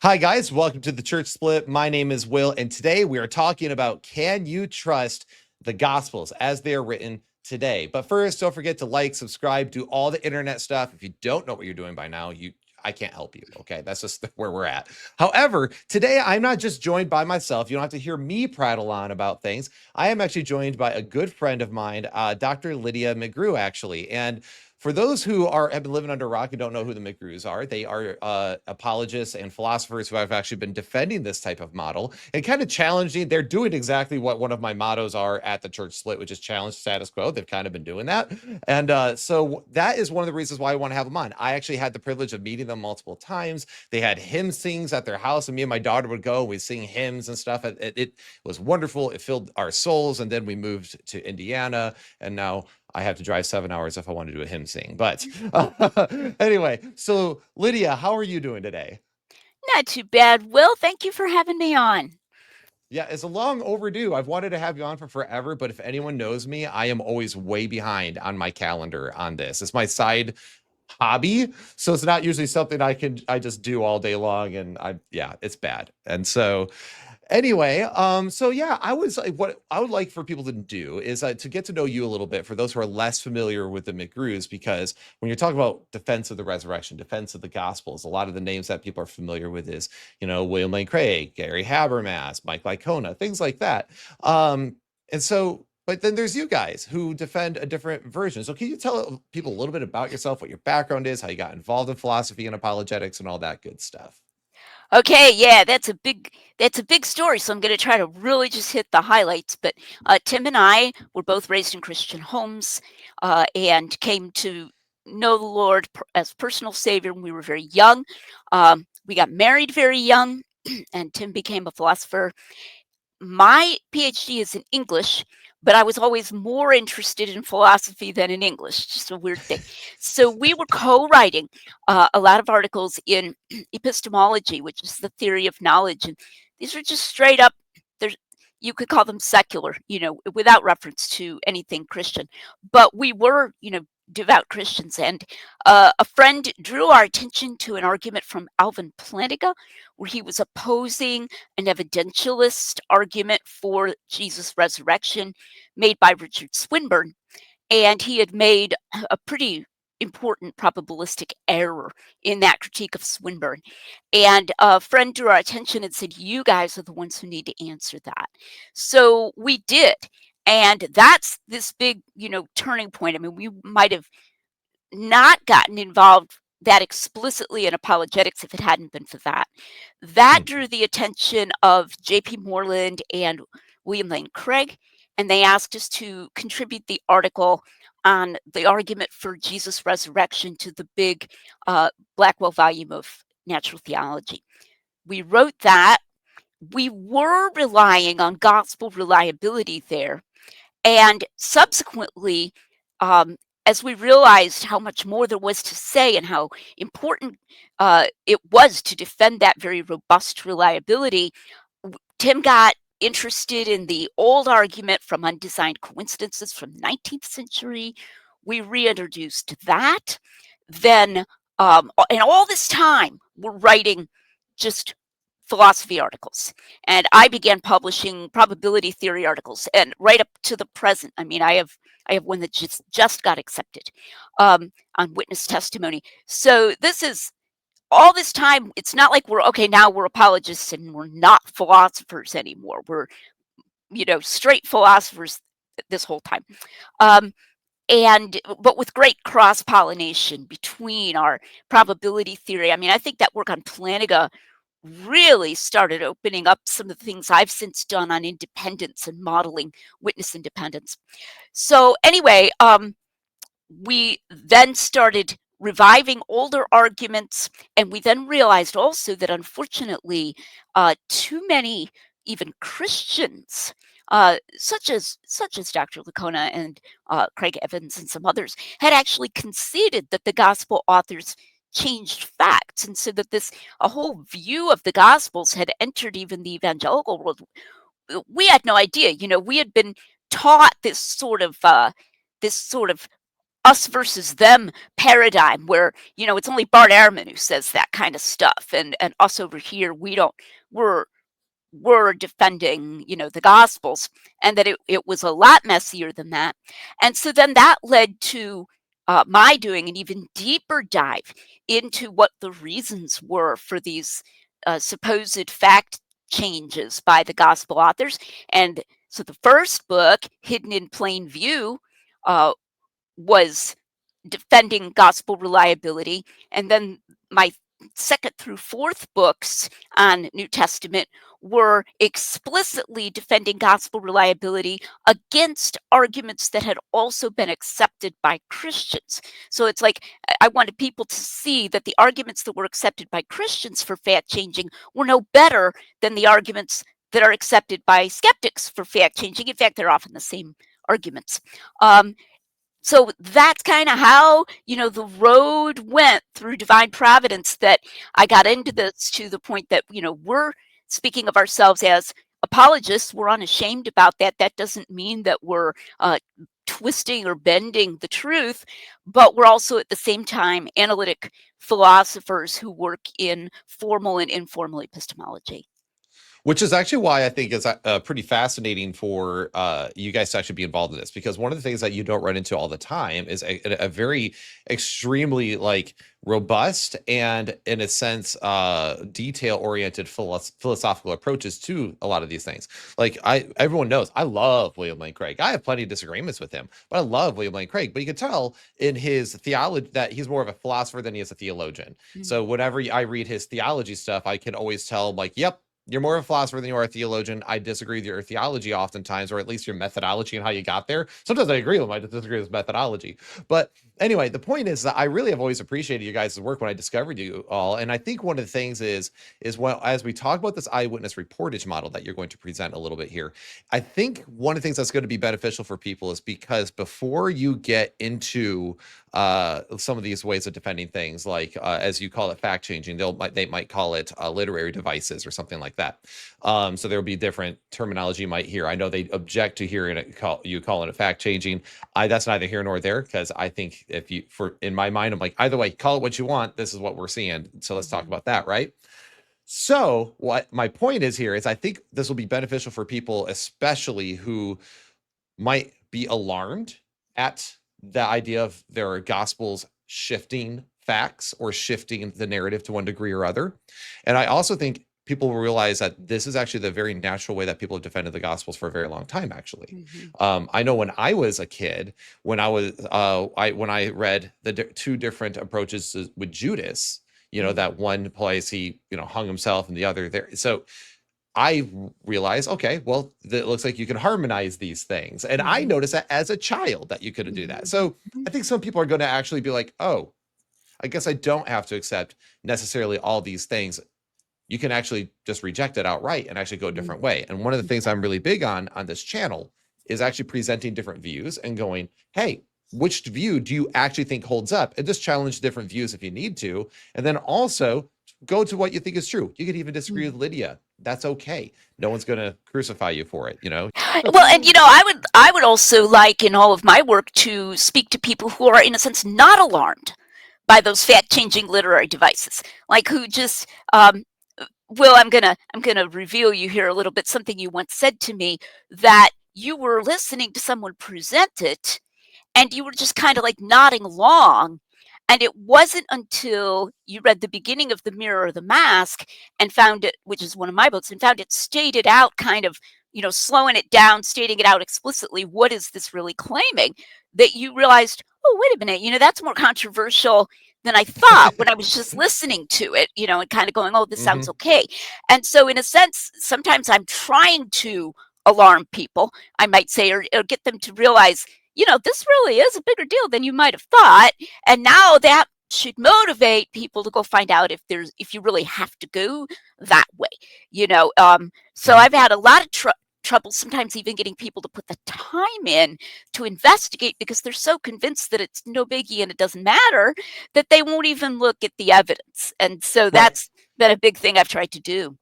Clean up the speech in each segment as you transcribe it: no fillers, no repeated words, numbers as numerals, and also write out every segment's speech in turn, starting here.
Hi, guys. Welcome to the Church Split. My name is Will, and today we are talking about can you trust the Gospels as they are written today? But first, don't forget to like, subscribe, do all the internet stuff. If you don't know what you're doing by now, I can't help you. Okay, that's just where we're at. However, today I'm not just joined by myself. You don't have to hear me prattle on about things. I am actually joined by a good friend of mine, Dr. Lydia McGrew, actually. And for those who have been living under a rock and don't know who the McGrews are, they are apologists and philosophers who have actually been defending this type of model and kind of challenging. They're doing exactly what one of my mottos are at the Church Split, which is challenge status quo. They've kind of been doing that. And so that is one of the reasons why I want to have them on. I actually had the privilege of meeting them multiple times. They had hymn sings at their house, and me and my daughter would go. We'd sing hymns and stuff. It was wonderful. It filled our souls. And then we moved to Indiana, and now I have to drive 7 hours if I want to do a hymn sing. But anyway, so Lydia, how are you doing today? Not too bad, Will. Thank you for having me on. Yeah, it's a long overdue. I've wanted to have you on for forever, but if anyone knows me, I am always way behind on my calendar on this. It's my side hobby, so it's not usually something I just do all day long, and it's bad. And so anyway, so yeah, what I would like for people to do is to get to know you a little bit for those who are less familiar with the McGrews, because when you're talking about defense of the resurrection, defense of the gospels, a lot of the names that people are familiar with is, William Lane Craig, Gary Habermas, Mike Licona, things like that. And so, but then there's you guys who defend a different version. So can you tell people a little bit about yourself, what your background is, how you got involved in philosophy and apologetics and all that good stuff? Okay, yeah, that's a big story. So I'm going to try to really just hit the highlights. But Tim and I were both raised in Christian homes and came to know the Lord as personal Savior when we were very young. We got married very young, and Tim became a philosopher. My PhD is in English, but I was always more interested in philosophy than in English. Just a weird thing. So we were co-writing a lot of articles in epistemology, which is the theory of knowledge, and these are just straight up. There's You could call them secular, without reference to anything Christian. But we were, devout Christians, and a friend drew our attention to an argument from Alvin Plantinga, where he was opposing an evidentialist argument for Jesus' resurrection made by Richard Swinburne. And he had made a pretty important probabilistic error in that critique of Swinburne. And a friend drew our attention and said, "You guys are the ones who need to answer that." So we did. And that's this big, turning point. I mean, we might have not gotten involved that explicitly in apologetics if it hadn't been for that. That Hmm. drew the attention of J.P. Moreland and William Lane Craig, and they asked us to contribute the article on the argument for Jesus' resurrection to the big Blackwell volume of natural theology. We wrote that. We were relying on gospel reliability there, and subsequently, um, as we realized how much more there was to say and how important it was to defend that very robust reliability, Tim got interested in the old argument from undesigned coincidences from the 19th century. We reintroduced that. Then, and all this time, we're writing just philosophy articles. And I began publishing probability theory articles, and right up to the present, I mean, I have one that just got accepted on witness testimony. So this is all this time. It's not like we're okay now. We're apologists and we're not philosophers anymore. We're straight philosophers this whole time. Um, and but with great cross pollination between our probability theory. I mean, I think that work on Plantinga really started opening up some of the things I've since done on independence and modeling witness independence. So anyway, we then started reviving older arguments, and we then realized also that unfortunately, too many even Christians, such as Dr. Lacona and Craig Evans and some others, had actually conceded that the gospel authors changed facts, and so that this a whole view of the gospels had entered even the evangelical world. We had no idea. We had been taught this sort of us versus them paradigm where, it's only Bart Ehrman who says that kind of stuff. And us over here, we're defending, the Gospels, and that it was a lot messier than that. And so then that led to my doing an even deeper dive into what the reasons were for these supposed fact changes by the Gospel authors. And so the first book, Hidden in Plain View, was defending gospel reliability. And then my second through fourth books on New Testament were explicitly defending gospel reliability against arguments that had also been accepted by Christians. So it's like I wanted people to see that the arguments that were accepted by Christians for fact changing were no better than the arguments that are accepted by skeptics for fact changing. In fact, they're often the same arguments. So that's kind of how, the road went through divine providence, that I got into this to the point that, we're speaking of ourselves as apologists. We're unashamed about that. That doesn't mean that we're twisting or bending the truth, but we're also at the same time analytic philosophers who work in formal and informal epistemology. Which is actually why I think it's pretty fascinating for you guys to actually be involved in this, because one of the things that you don't run into all the time is a very extremely robust and, in a sense, detail-oriented philosophical approaches to a lot of these things. Everyone knows I love William Lane Craig. I have plenty of disagreements with him, but I love William Lane Craig. But you can tell in his theology that he's more of a philosopher than he is a theologian. Mm-hmm. So whenever I read his theology stuff, I can always tell, yep, you're more of a philosopher than you are a theologian. I disagree with your theology oftentimes, or at least your methodology and how you got there. Sometimes I agree with him. I disagree with his methodology. But anyway, the point is that I really have always appreciated you guys' work when I discovered you all. And I think one of the things is as we talk about this eyewitness reportage model that you're going to present a little bit here, I think one of the things that's going to be beneficial for people is because before you get into some of these ways of defending things, as you call it, fact changing, they might call it literary devices or something like that. So there will be different terminology you might hear. I know they object to hearing you calling it fact changing. That's neither here nor there, because I think in my mind, I'm like, either way, call it what you want. This is what we're seeing. So let's talk about that, right? So what my point is here is I think this will be beneficial for people, especially who might be alarmed at the idea of their gospels shifting facts or shifting the narrative to one degree or other. And I also think people will realize that this is actually the very natural way that people have defended the gospels for a very long time, actually. Mm-hmm. I know when I was a kid, when I read the two different approaches with Judas, that one place he, hung himself and the other there. So I realized, okay, well, it looks like you can harmonize these things. And I noticed that as a child that you could do that. So I think some people are going to actually be like, oh, I guess I don't have to accept necessarily all these things. You can actually just reject it outright and actually go a different way. And one of the things I'm really big on this channel is actually presenting different views and going, hey, which view do you actually think holds up? And just challenge different views if you need to. And then also go to what you think is true. You could even disagree with Lydia. That's okay. No one's going to crucify you for it, Well, and I would also like in all of my work to speak to people who are, in a sense, not alarmed by those fact-changing literary devices, who just Will, I'm gonna reveal you here a little bit something you once said to me, that you were listening to someone present it and you were just kind of nodding along. And it wasn't until you read the beginning of The Mirror or the Mask and found it, which is one of my books, and found it stated out kind of, slowing it down, stating it out explicitly, what is this really claiming, that you realized, oh, wait a minute, that's more controversial than I thought when I was just listening to it, and kind of going, oh, this sounds okay. And so in a sense, sometimes I'm trying to alarm people, I might say, or get them to realize, this really is a bigger deal than you might have thought. And now that should motivate people to go find out if you really have to go that way, So I've had a lot of trouble sometimes even getting people to put the time in to investigate, because they're so convinced that it's no biggie and it doesn't matter, that they won't even look at the evidence. And so that's been a big thing I've tried to do.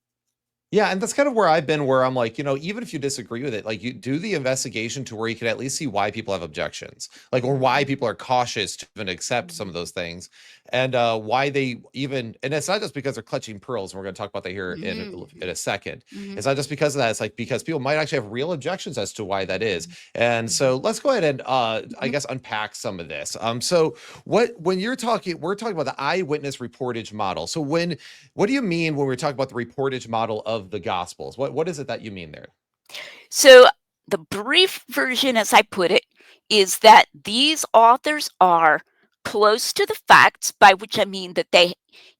Yeah, and that's kind of where I've been, where I'm like, even if you disagree with it, like you do the investigation to where you can at least see why people have objections, like, or why Mhm, people are cautious to even accept some of mhm, those things, and why they even, and it's not just because they're clutching pearls, and we're going to talk about that here in mhm, a second. mhm, It's not just because of that. It's like because people might actually have real objections as to why that is. mhm, And mhm, so let's go ahead and I mhm. guess unpack some of this. So when you're talking, we're talking about the eyewitness reportage model. So what do you mean when we're talking about the reportage model of the Gospels? What is it that you mean there? So the brief version, as I put it, is that these authors are close to the facts, by which I mean that they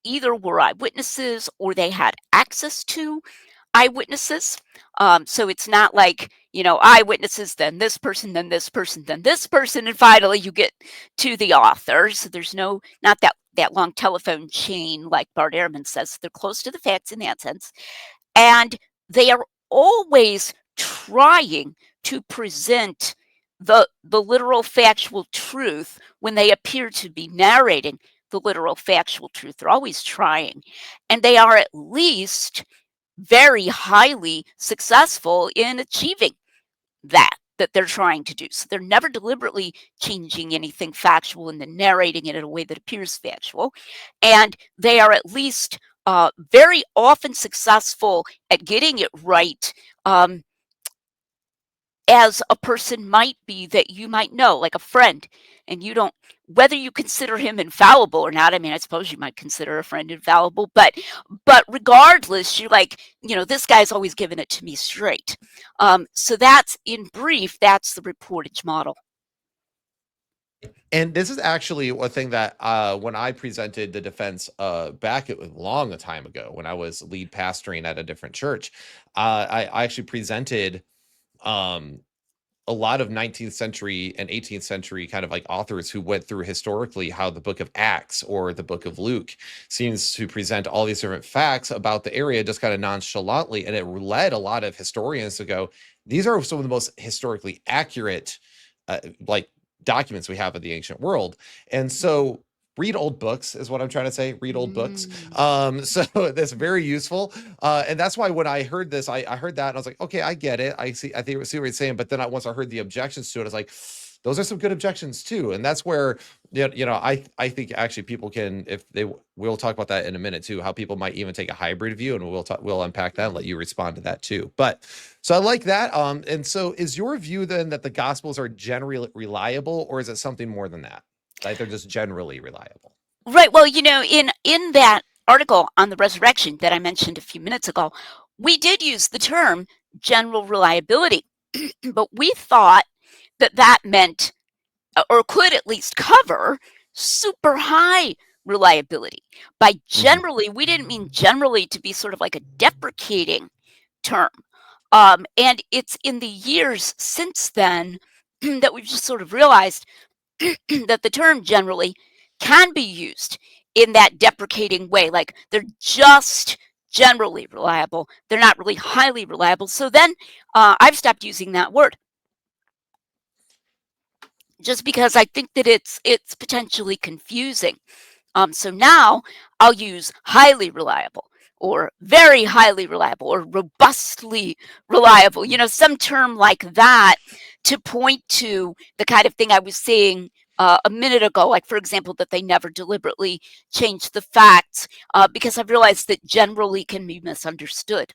either were eyewitnesses or they had access to eyewitnesses. So it's not like, eyewitnesses, then this person, then this person, then this person, and finally you get to the author. So there's not that long telephone chain like Bart Ehrman says. They're close to the facts in that sense. And they are always trying to present the literal factual truth when they appear to be narrating the literal factual truth. They're always trying. And they are at least very highly successful in achieving that they're trying to do. So they're never deliberately changing anything factual and then narrating it in a way that appears factual. And they are at least very often successful at getting it right, as a person might be that you might know, like a friend, and you don't, whether you consider him infallible or not. I mean, I suppose you might consider a friend infallible, but regardless, you're like, this guy's always giving it to me straight. So that's, in brief, that's the reportage model. And this is actually a thing that when I presented the defense back a long time ago, when I was lead pastoring at a different church, I actually presented um, a lot of 19th century and 18th century kind of like authors who went through historically how the book of Acts or the book of Luke seems to present all these different facts about the area just kind of nonchalantly. And it led a lot of historians to go, these are some of the most historically accurate like documents we have of the ancient world. And Mhm. so read old books is what I'm trying to say. Read old books. Mm. So that's very useful. And that's why when I heard this, I heard that and I was like, okay, I get it. See what he's saying. But then once I heard the objections to it, I was like, those are some good objections too. And that's where, I think actually people can, if they, we'll talk about that in a minute too, how people might even take a hybrid view, and we'll unpack that and let you respond to that too. But so I like that. And so is your view then that the gospels are generally reliable, or is it something more than that? Like they're just generally reliable? Right. Well, in that article on the resurrection that I mentioned a few minutes ago, we did use the term general reliability, but we thought that meant, or could at least cover, super high reliability. By Mhm. generally, we didn't mean generally to be sort of like a deprecating term. And it's in the years since then that we've just sort of realized that the term generally can be used in that deprecating way. Like they're just generally reliable, they're not really highly reliable. So then I've stopped using that word, just because I think that it's potentially confusing. So now I'll use highly reliable or very highly reliable or robustly reliable, some term like that, to point to the kind of thing I was saying a minute ago, like, for example, that they never deliberately changed the facts, because I've realized that generally can be misunderstood.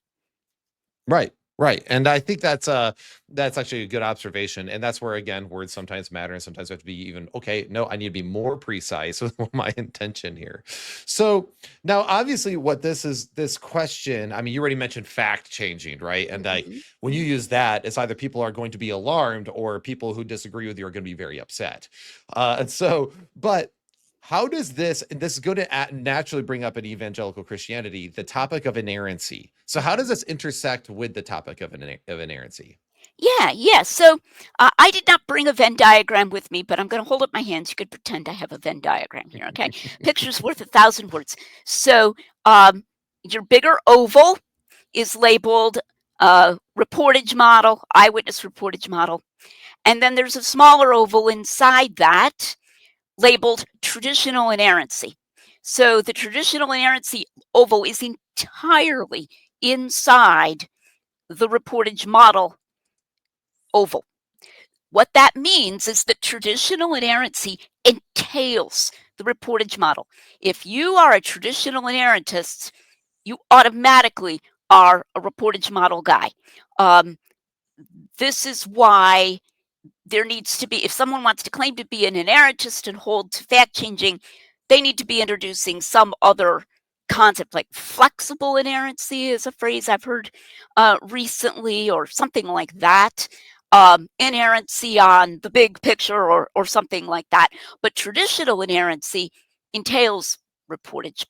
Right, right. And I think that's actually a good observation. And that's where again words sometimes matter, and sometimes we have to be even, okay, no, I need to be more precise with my intention here. So now obviously what this question, I mean, you already mentioned fact changing, right? And like Hmm. when you use that, it's either people are going to be alarmed or people who disagree with you are going to be very upset. And so, but how does this, and this is going to naturally bring up in evangelical Christianity, the topic of inerrancy. So how does this intersect with the topic of inerrancy? Yeah, yeah. So I did not bring a Venn diagram with me, but I'm going to hold up my hands. You could pretend I have a Venn diagram here, okay? Picture's worth 1,000 words. So your bigger oval is labeled reportage model, eyewitness reportage model. And then there's a smaller oval inside that labeled traditional inerrancy. So the traditional inerrancy oval is entirely inside the reportage model oval. What that means is that traditional inerrancy entails the reportage model. If you are a traditional inerrantist, you automatically are a reportage model guy. This is why there needs to be, if someone wants to claim to be an inerrantist and hold to fact changing, they need to be introducing some other concept, like flexible inerrancy is a phrase I've heard recently, or something like that. Inerrancy on the big picture, or something like that. But traditional inerrancy entails reportage.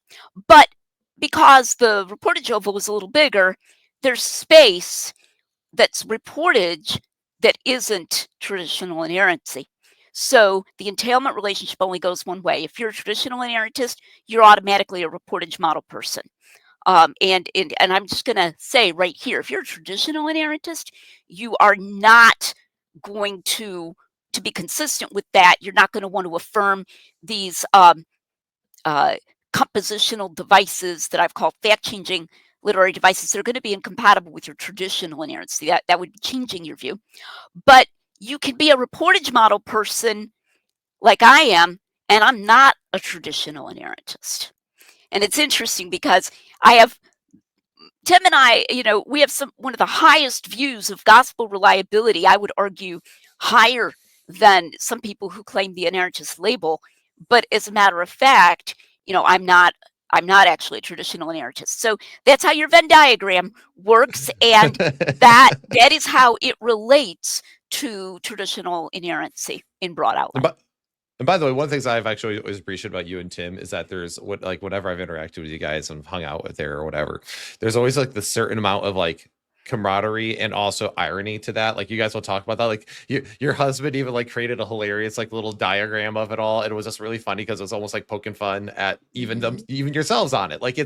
But because the reportage oval is a little bigger, there's space that's reportage that isn't traditional inerrancy. So the entailment relationship only goes one way. If you're a traditional inerrantist, you're automatically a reportage model person. And I'm just going to say right here, if you're a traditional inerrantist, you are not going to be consistent with that. You're not going to want to affirm these compositional devices that I've called fact-changing literary devices. That are going to be incompatible with your traditional inerrancy. That would be changing your view. But you can be a reportage model person like I am, and I'm not a traditional inerrantist. And it's interesting because Tim and I, we have one of the highest views of gospel reliability. I would argue higher than some people who claim the inerrantist label. But as a matter of fact, I'm not actually a traditional inerrantist. So that's how your Venn diagram works, and that is how it relates to traditional inerrancy in broad outline. And by the way, one of the things I've actually always appreciated about you and Tim is that there's whenever I've interacted with you guys and hung out with there or whatever, there's always like the certain amount of like camaraderie and also irony to that. Like you guys will talk about that. Like your husband even like created a hilarious like little diagram of it all. And it was just really funny because it was almost like poking fun at even yourselves on it. Like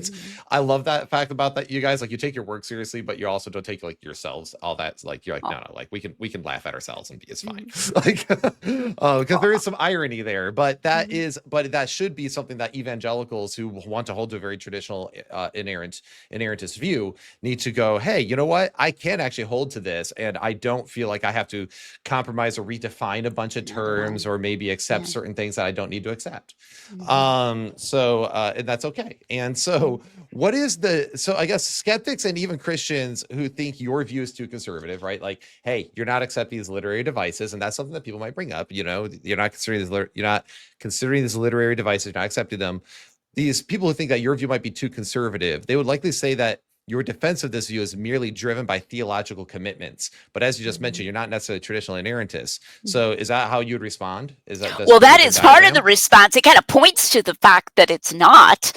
I love that fact about that. You guys, like, you take your work seriously, but you also don't take like yourselves all that. Like you're like, no, like we can laugh at ourselves and it's fine. Like because there is some irony there, but that should be something that evangelicals who want to hold to a very traditional inerrantist view need to go, hey, you know what? I can actually hold to this, and I don't feel like I have to compromise or redefine a bunch of terms or maybe accept certain things that I don't need to accept. And that's okay. And so so I guess skeptics and even Christians who think your view is too conservative, right? Like, hey, you're not accepting these literary devices, and that's something that people might bring up. You're not considering these literary devices, you're not accepting them. These people who think that your view might be too conservative, they would likely say that your defense of this view is merely driven by theological commitments. But as you just mentioned, you're not necessarily a traditional inerrantist. So is that how you would respond? That is part of the response. It kind of points to the fact that it's not.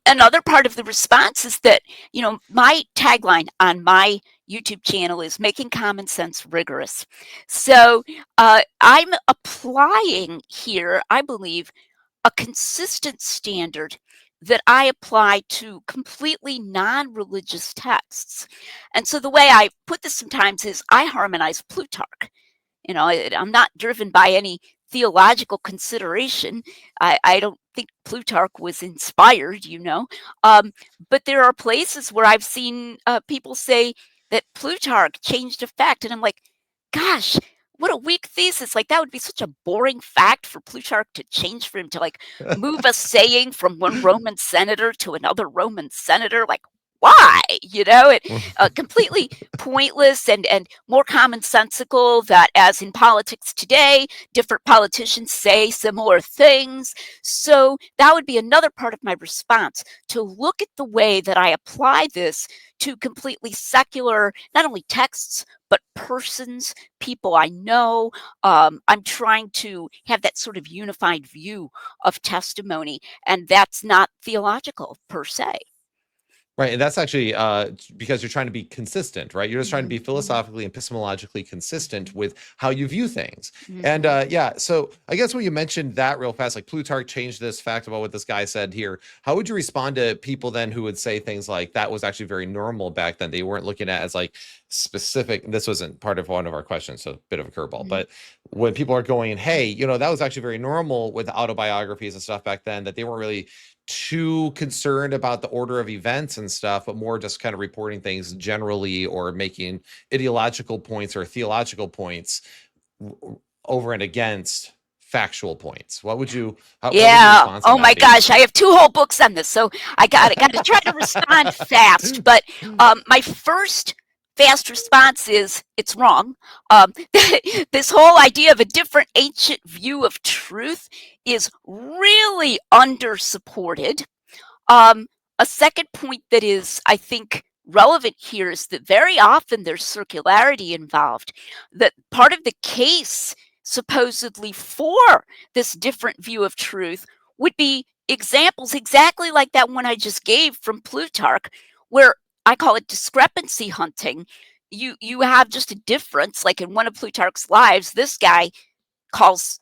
Another part of the response is that, my tagline on my YouTube channel is making common sense rigorous. So I'm applying here, I believe, a consistent standard that I apply to completely non-religious texts. And so the way I put this sometimes is I harmonize Plutarch. I'm not driven by any theological consideration. I don't think Plutarch was inspired, but there are places where I've seen people say that Plutarch changed a fact, and I'm like, gosh, what a weak thesis. Like, that would be such a boring fact for Plutarch to change, for him to like move a saying from one Roman senator to another Roman senator. Like, why? Completely pointless and more commonsensical, that as in politics today, different politicians say similar things. So that would be another part of my response, to look at the way that I apply this to completely secular, not only texts, but persons, people I know. I'm trying to have that sort of unified view of testimony, and that's not theological per se. Right. And that's actually because you're trying to be consistent, right? You're just trying to be philosophically and epistemologically consistent with how you view things. And so I guess when you mentioned that real fast, like Plutarch changed this fact about what this guy said here, how would you respond to people then who would say things like that was actually very normal back then? They weren't looking at it as like, specific. This wasn't part of one of our questions, so a bit of a curveball. Mhm. But when people are going, hey, that was actually very normal with autobiographies and stuff back then, that they weren't really too concerned about the order of events and stuff, but more just kind of reporting things generally or making ideological points or theological points over and against factual points. What would you Yeah. response on Oh my that be? gosh, I have 2 whole books on this, so I got to try to respond fast. But my first fast response is it's wrong. This whole idea of a different ancient view of truth is really under-supported. A second point that is, I think, relevant here is that very often there's circularity involved. That part of the case, supposedly, for this different view of truth would be examples exactly like that one I just gave from Plutarch, where I call it discrepancy hunting. You have just a difference, like in one of Plutarch's lives, this guy calls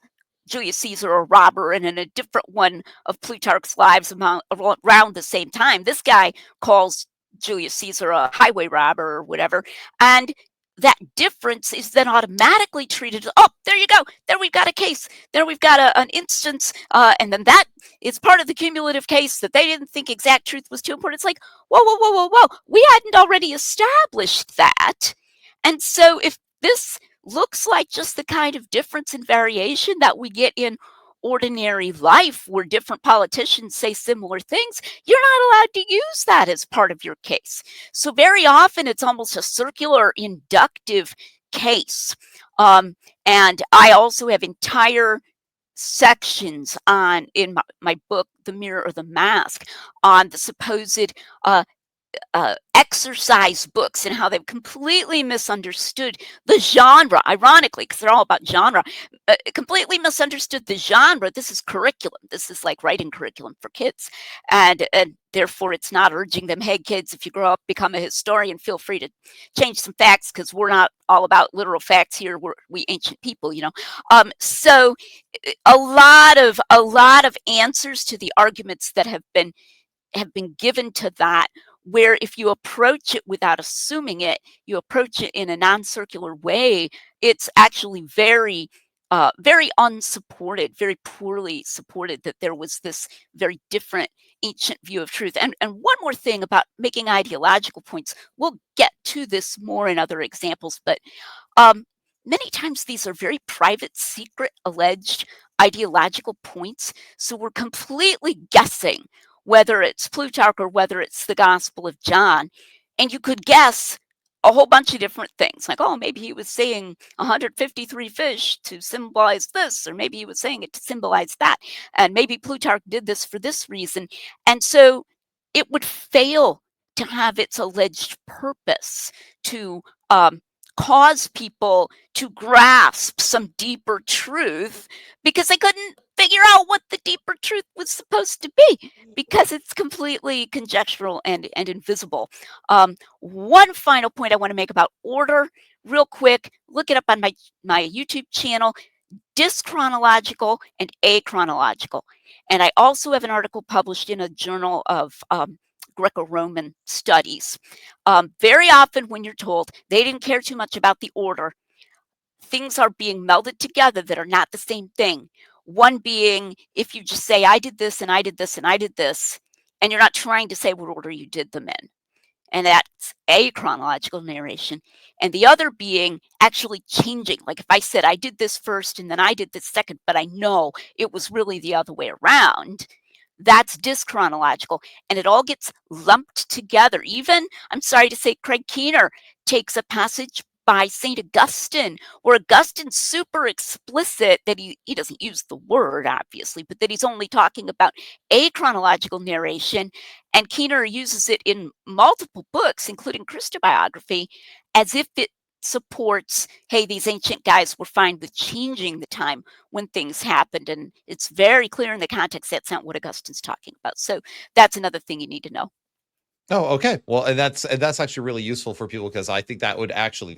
Julius Caesar a robber, and in a different one of Plutarch's lives around the same time, this guy calls Julius Caesar a highway robber or whatever. And that difference is then automatically treated as, oh, there you go. There we've got a case. There we've got an instance. And then that is part of the cumulative case that they didn't think exact truth was too important. It's like, whoa, whoa, whoa, whoa, whoa. We hadn't already established that. And so if this looks like just the kind of difference and variation that we get in ordinary life where different politicians say similar things, you're not allowed to use that as part of your case. So very often it's almost a circular inductive case. And I also have entire sections in my book, The Mirror or the Mask, on the supposed exercise books and how they've completely misunderstood the genre, ironically, because they're all about genre, completely misunderstood the genre. This is curriculum. This is like writing curriculum for kids. And therefore, it's not urging them, hey, kids, if you grow up, become a historian, feel free to change some facts because we're not all about literal facts here. We ancient people, So a lot of answers to the arguments that have been given to that, where if you approach it without assuming it, you approach it in a non-circular way, it's actually very very unsupported, very poorly supported, that there was this very different ancient view of truth. And one more thing about making ideological points, we'll get to this more in other examples, but many times these are very private, secret, alleged ideological points. So we're completely guessing whether it's Plutarch or whether it's the Gospel of John. And you could guess a whole bunch of different things, like, oh, maybe he was saying 153 fish to symbolize this, or maybe he was saying it to symbolize that. And maybe Plutarch did this for this reason. And so it would fail to have its alleged purpose to cause people to grasp some deeper truth, because they couldn't figure out what the deeper truth was supposed to be, because it's completely conjectural and invisible. One final point I want to make about order, real quick, look it up on my YouTube channel, dyschronological and achronological. And I also have an article published in a journal of Greco-Roman studies. Very often when you're told they didn't care too much about the order, things are being melded together that are not the same thing. One being, if you just say, I did this and I did this and I did this, and you're not trying to say what order you did them in. And that's a chronological narration. And the other being actually changing. Like if I said I did this first and then I did this second, but I know it was really the other way around, that's dyschronological. And it all gets lumped together. Even, I'm sorry to say, Craig Keener takes a passage by St. Augustine, where Augustine's super explicit that he doesn't use the word, obviously, but that he's only talking about a chronological narration. And Keener uses it in multiple books, including Christobiography, as if it supports, hey, these ancient guys were fine with changing the time when things happened. And it's very clear in the context that's not what Augustine's talking about. So that's another thing you need to know. Oh, okay. Well, and that's actually really useful for people, because I think that would actually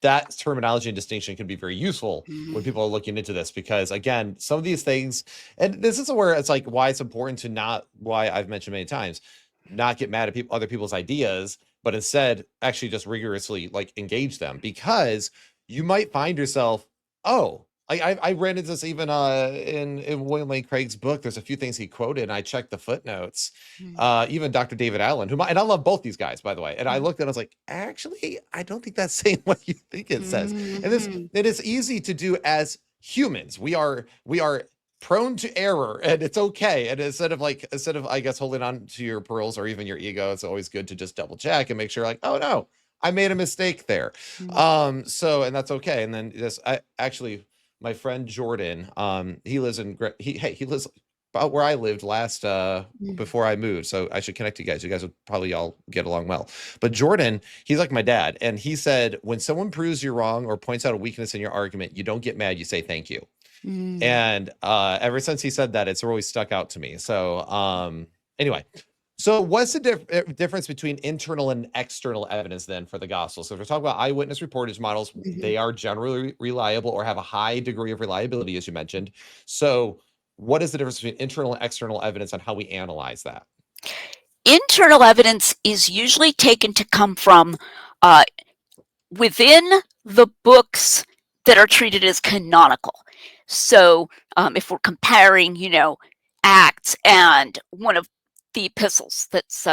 that terminology and distinction can be very useful when people are looking into this, because again, some of these things, and this is where it's like why it's important to not, why I've mentioned many times, not get mad at other people's ideas, but instead actually just rigorously like engage them, because you might find yourself, oh, I ran into this even in William Lane Craig's book. There's a few things he quoted, and I checked the footnotes. Even Dr. David Allen, and I love both these guys, by the way. And I looked at it, I was like, actually, I don't think that's saying what you think it says. And it is easy to do as humans. We are prone to error, and it's okay. And instead of I guess holding on to your pearls or even your ego, it's always good to just double check and make sure, like, oh no, I made a mistake there. So, and that's okay. And then my friend Jordan, he lives he lives about where I lived last before I moved. So I should connect you guys. You guys would probably all get along well. But Jordan, he's like my dad, and he said, when someone proves you're wrong or points out a weakness in your argument, you don't get mad, you say thank you. And ever since he said that, it's always stuck out to me. So anyway, so what's the difference between internal and external evidence then for the gospel? So if we're talking about eyewitness reportage models, they are generally reliable or have a high degree of reliability, as you mentioned. So what is the difference between internal and external evidence on how we analyze that? Internal evidence is usually taken to come from within the books that are treated as canonical. So if we're comparing, Acts and one of the epistles that's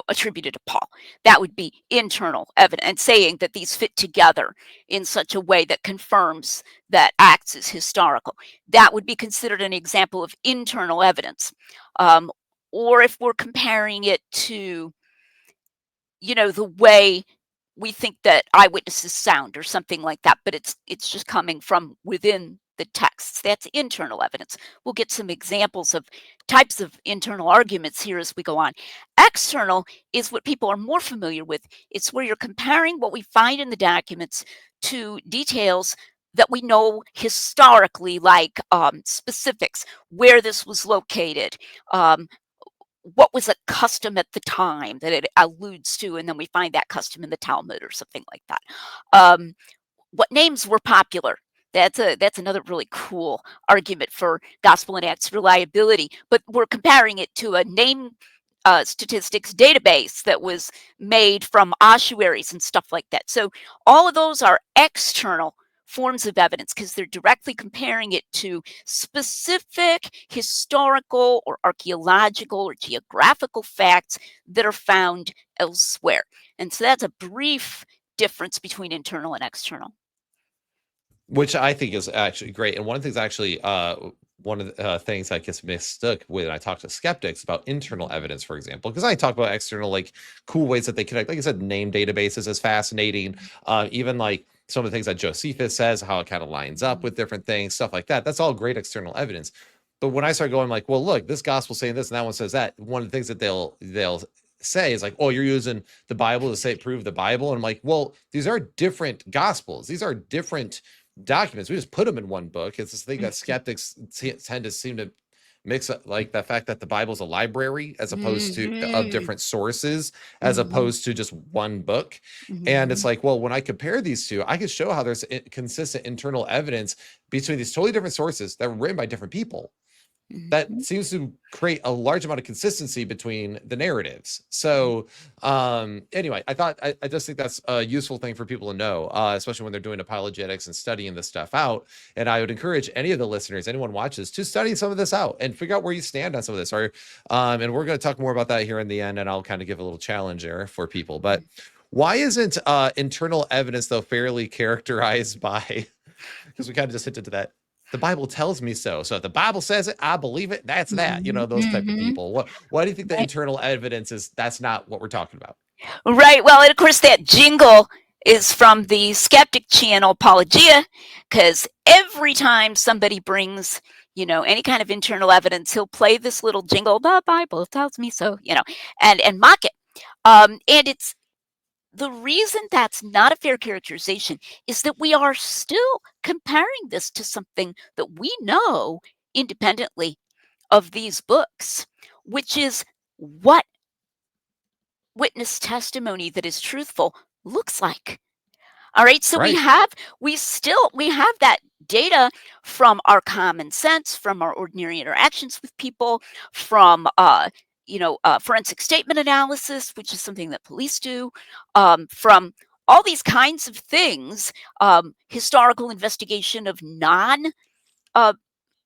attributed to Paul, that would be internal evidence, and saying that these fit together in such a way that confirms that Acts is historical. That would be considered an example of internal evidence. Or if we're comparing it to, the way we think that eyewitnesses sound or something like that, but it's just coming from within the texts. That's internal evidence. We'll get some examples of types of internal arguments here as we go on. External is what people are more familiar with. It's where you're comparing what we find in the documents to details that we know historically, like specifics, where this was located, what was a custom at the time that it alludes to, and then we find that custom in the Talmud or something like that. What names were popular? That's another really cool argument for Gospel and Acts reliability. But we're comparing it to a name statistics database that was made from ossuaries and stuff like that. So all of those are external forms of evidence because they're directly comparing it to specific historical or archaeological or geographical facts that are found elsewhere. And so that's a brief difference between internal and external. Which I think is actually great. And one of the things one of the things I guess mistook when I talk to skeptics about internal evidence, for example, because I talk about external, like cool ways that they connect. Like I said, name databases is fascinating. Even like some of the things that Josephus says, how it kind of lines up with different things, stuff like that. That's all great external evidence. But when I start going like, well, look, this gospel's saying this and that one says that, one of the things that they'll say is like, oh, you're using the Bible to prove the Bible. And I'm like, well, these are different gospels. These are different documents. We just put them in one book. It's this thing that skeptics tend to seem to mix up, like the fact that the Bible is a library as opposed to of different sources, as opposed to just one book. And it's like, well, when I compare these two, I can show how there's consistent internal evidence between these totally different sources that were written by different people. That seems to create a large amount of consistency between the narratives. So anyway, I just think that's a useful thing for people to know, especially when they're doing apologetics and studying this stuff out. And I would encourage any of the listeners, anyone watches, to study some of this out and figure out where you stand on some of this. And we're going to talk more about that here in the end, and I'll kind of give a little challenge there for people. But why isn't internal evidence, though, fairly characterized by, because we kind of just hinted to that, the Bible tells me so. So if the Bible says it, I believe it. That's that, those type of people. Why do you think the internal evidence is, that's not what we're talking about? Right. Well, and of course, that jingle is from the Skeptic channel, Apologia, because every time somebody brings, any kind of internal evidence, he'll play this little jingle, the Bible tells me so, and mock it. And it's, the reason that's not a fair characterization is that we are still comparing this to something that we know independently of these books, which is what witness testimony that is truthful looks like. All right, so Right. we have that data from our common sense, from our ordinary interactions with people, from forensic statement analysis, which is something that police do, from all these kinds of things, historical investigation of uh,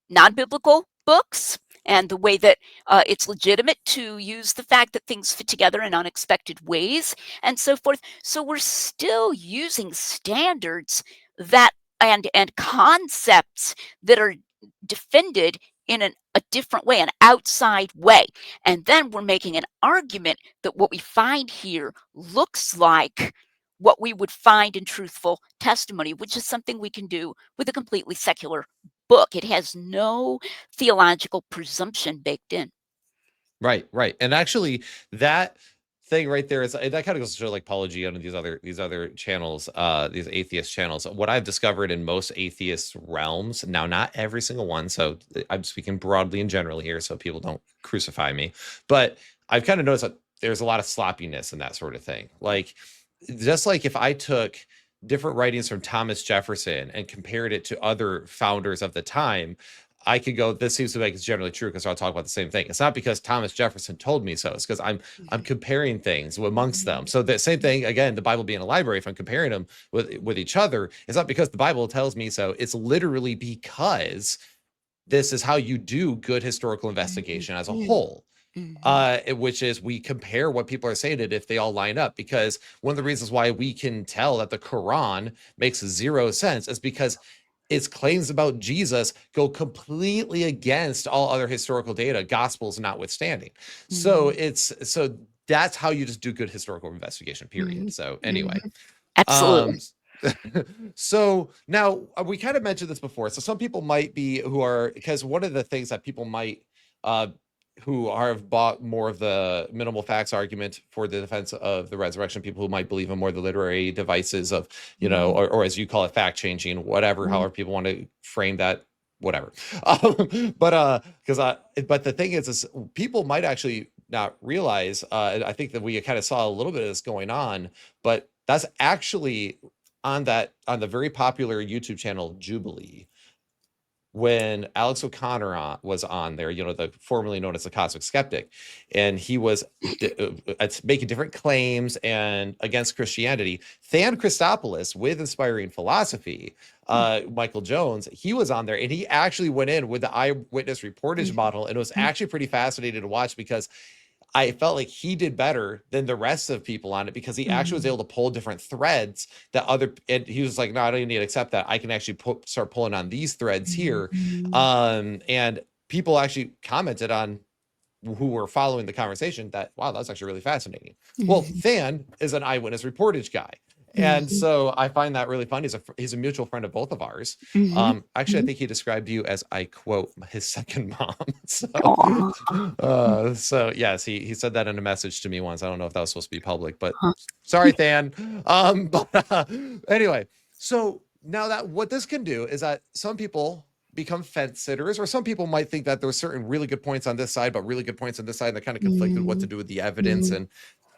non-biblical books, and the way that it's legitimate to use the fact that things fit together in unexpected ways, and so forth. So we're still using standards that and concepts that are defended in a different way, an outside way. And then we're making an argument that what we find here looks like what we would find in truthful testimony, which is something we can do with a completely secular book. It has no theological presumption baked in. Right, right. And actually that thing right there is that kind of goes to like Apologia and these other channels, these atheist channels. What I've discovered in most atheist realms, now not every single one, so I'm speaking broadly and generally here, so people don't crucify me, but I've kind of noticed that there's a lot of sloppiness in that sort of thing. Like, just like if I took different writings from Thomas Jefferson and compared it to other founders of the time, I could go, this seems to make it's generally true because I'll talk about the same thing. It's not because Thomas Jefferson told me so. It's because I'm comparing things amongst them. So the same thing, again, the Bible being a library, if I'm comparing them with each other, it's not because the Bible tells me so. It's literally because this is how you do good historical investigation as a whole. Which is we compare what people are saying and if they all line up, because one of the reasons why we can tell that the Quran makes zero sense is because its claims about Jesus go completely against all other historical data, gospels notwithstanding. So that's how you just do good historical investigation, period. So anyway. Absolutely. So now we kind of mentioned this before. So some people might be because one of the things that people might who have bought more of the minimal facts argument for the defense of the resurrection, people who might believe in more the literary devices of, or as you call it, fact changing, whatever, however people want to frame that, whatever. But the thing is people might actually not realize, I think that we kind of saw a little bit of this going on, but that's actually on the very popular YouTube channel Jubilee. When Alex O'Connor was on there, the formerly known as the Cosmic Skeptic, and he was making different claims and against Christianity. Than Christopoulos with Inspiring Philosophy, Michael Jones, he was on there, and he actually went in with the eyewitness reportage model, and it was actually pretty fascinating to watch because I felt like he did better than the rest of people on it because he actually was able to pull different threads and he was like, no, I don't even need to accept that. I can actually start pulling on these threads here. And people actually commented on who were following the conversation that, wow, that's actually really fascinating. Well, Than is an eyewitness reportage guy. And so I find that really fun. He's a mutual friend of both of ours. Actually, I think he described you as, I quote, his second mom. So yes, he said that in a message to me once. I don't know if that was supposed to be public, but sorry, Than. Anyway, so now that what this can do is that some people become fence sitters, or some people might think that there's certain really good points on this side, but really good points on this side that kind of conflict with what to do with the evidence. And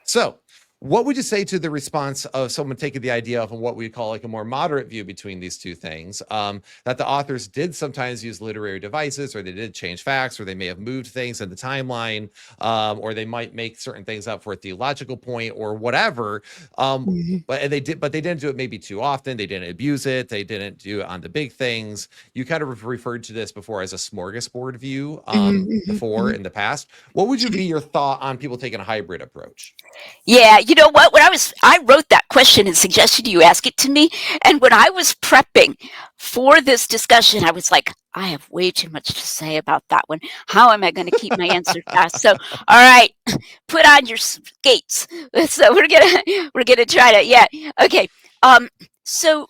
so what would you say to the response of someone taking the idea of what we call like a more moderate view between these two things, that the authors did sometimes use literary devices, or they did change facts, or they may have moved things in the timeline, or they might make certain things up for a theological point or whatever, but they didn't do it maybe too often. They didn't abuse it. They didn't do it on the big things. You kind of referred to this before as a smorgasbord view before in the past. What would you be your thought on people taking a hybrid approach? Yeah, you know what? I wrote that question and suggested you ask it to me. And when I was prepping for this discussion, I was like, I have way too much to say about that one. How am I going to keep my answer fast? So, all right, put on your skates. So we're gonna try to, yeah, okay. So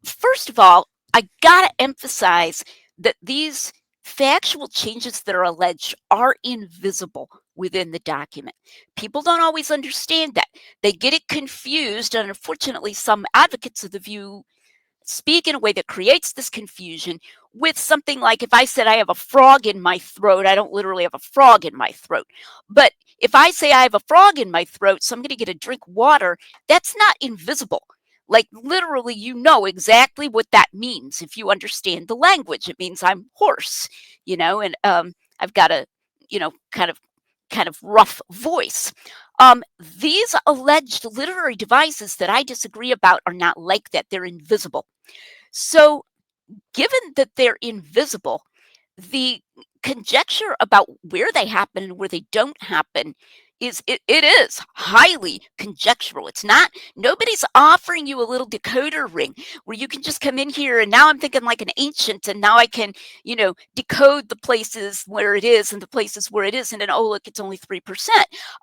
first of all, I gotta emphasize that these factual changes that are alleged are invisible within the document. People don't always understand that. They get it confused, and unfortunately, some advocates of the view speak in a way that creates this confusion with something like, if I said I have a frog in my throat, I don't literally have a frog in my throat. But if I say I have a frog in my throat, so I'm going to get a drink water, that's not invisible. Like literally, you know exactly what that means if you understand the language. It means I'm hoarse, and I've got a, kind of kind of rough voice. These alleged literary devices that I disagree about are not like that. They're invisible. So, given that they're invisible, the conjecture about where they happen and where they don't happen it is highly conjectural. It's not, nobody's offering you a little decoder ring where you can just come in here and now I'm thinking like an ancient and now I can, decode the places where it is and the places where it isn't, and oh look, it's only 3%.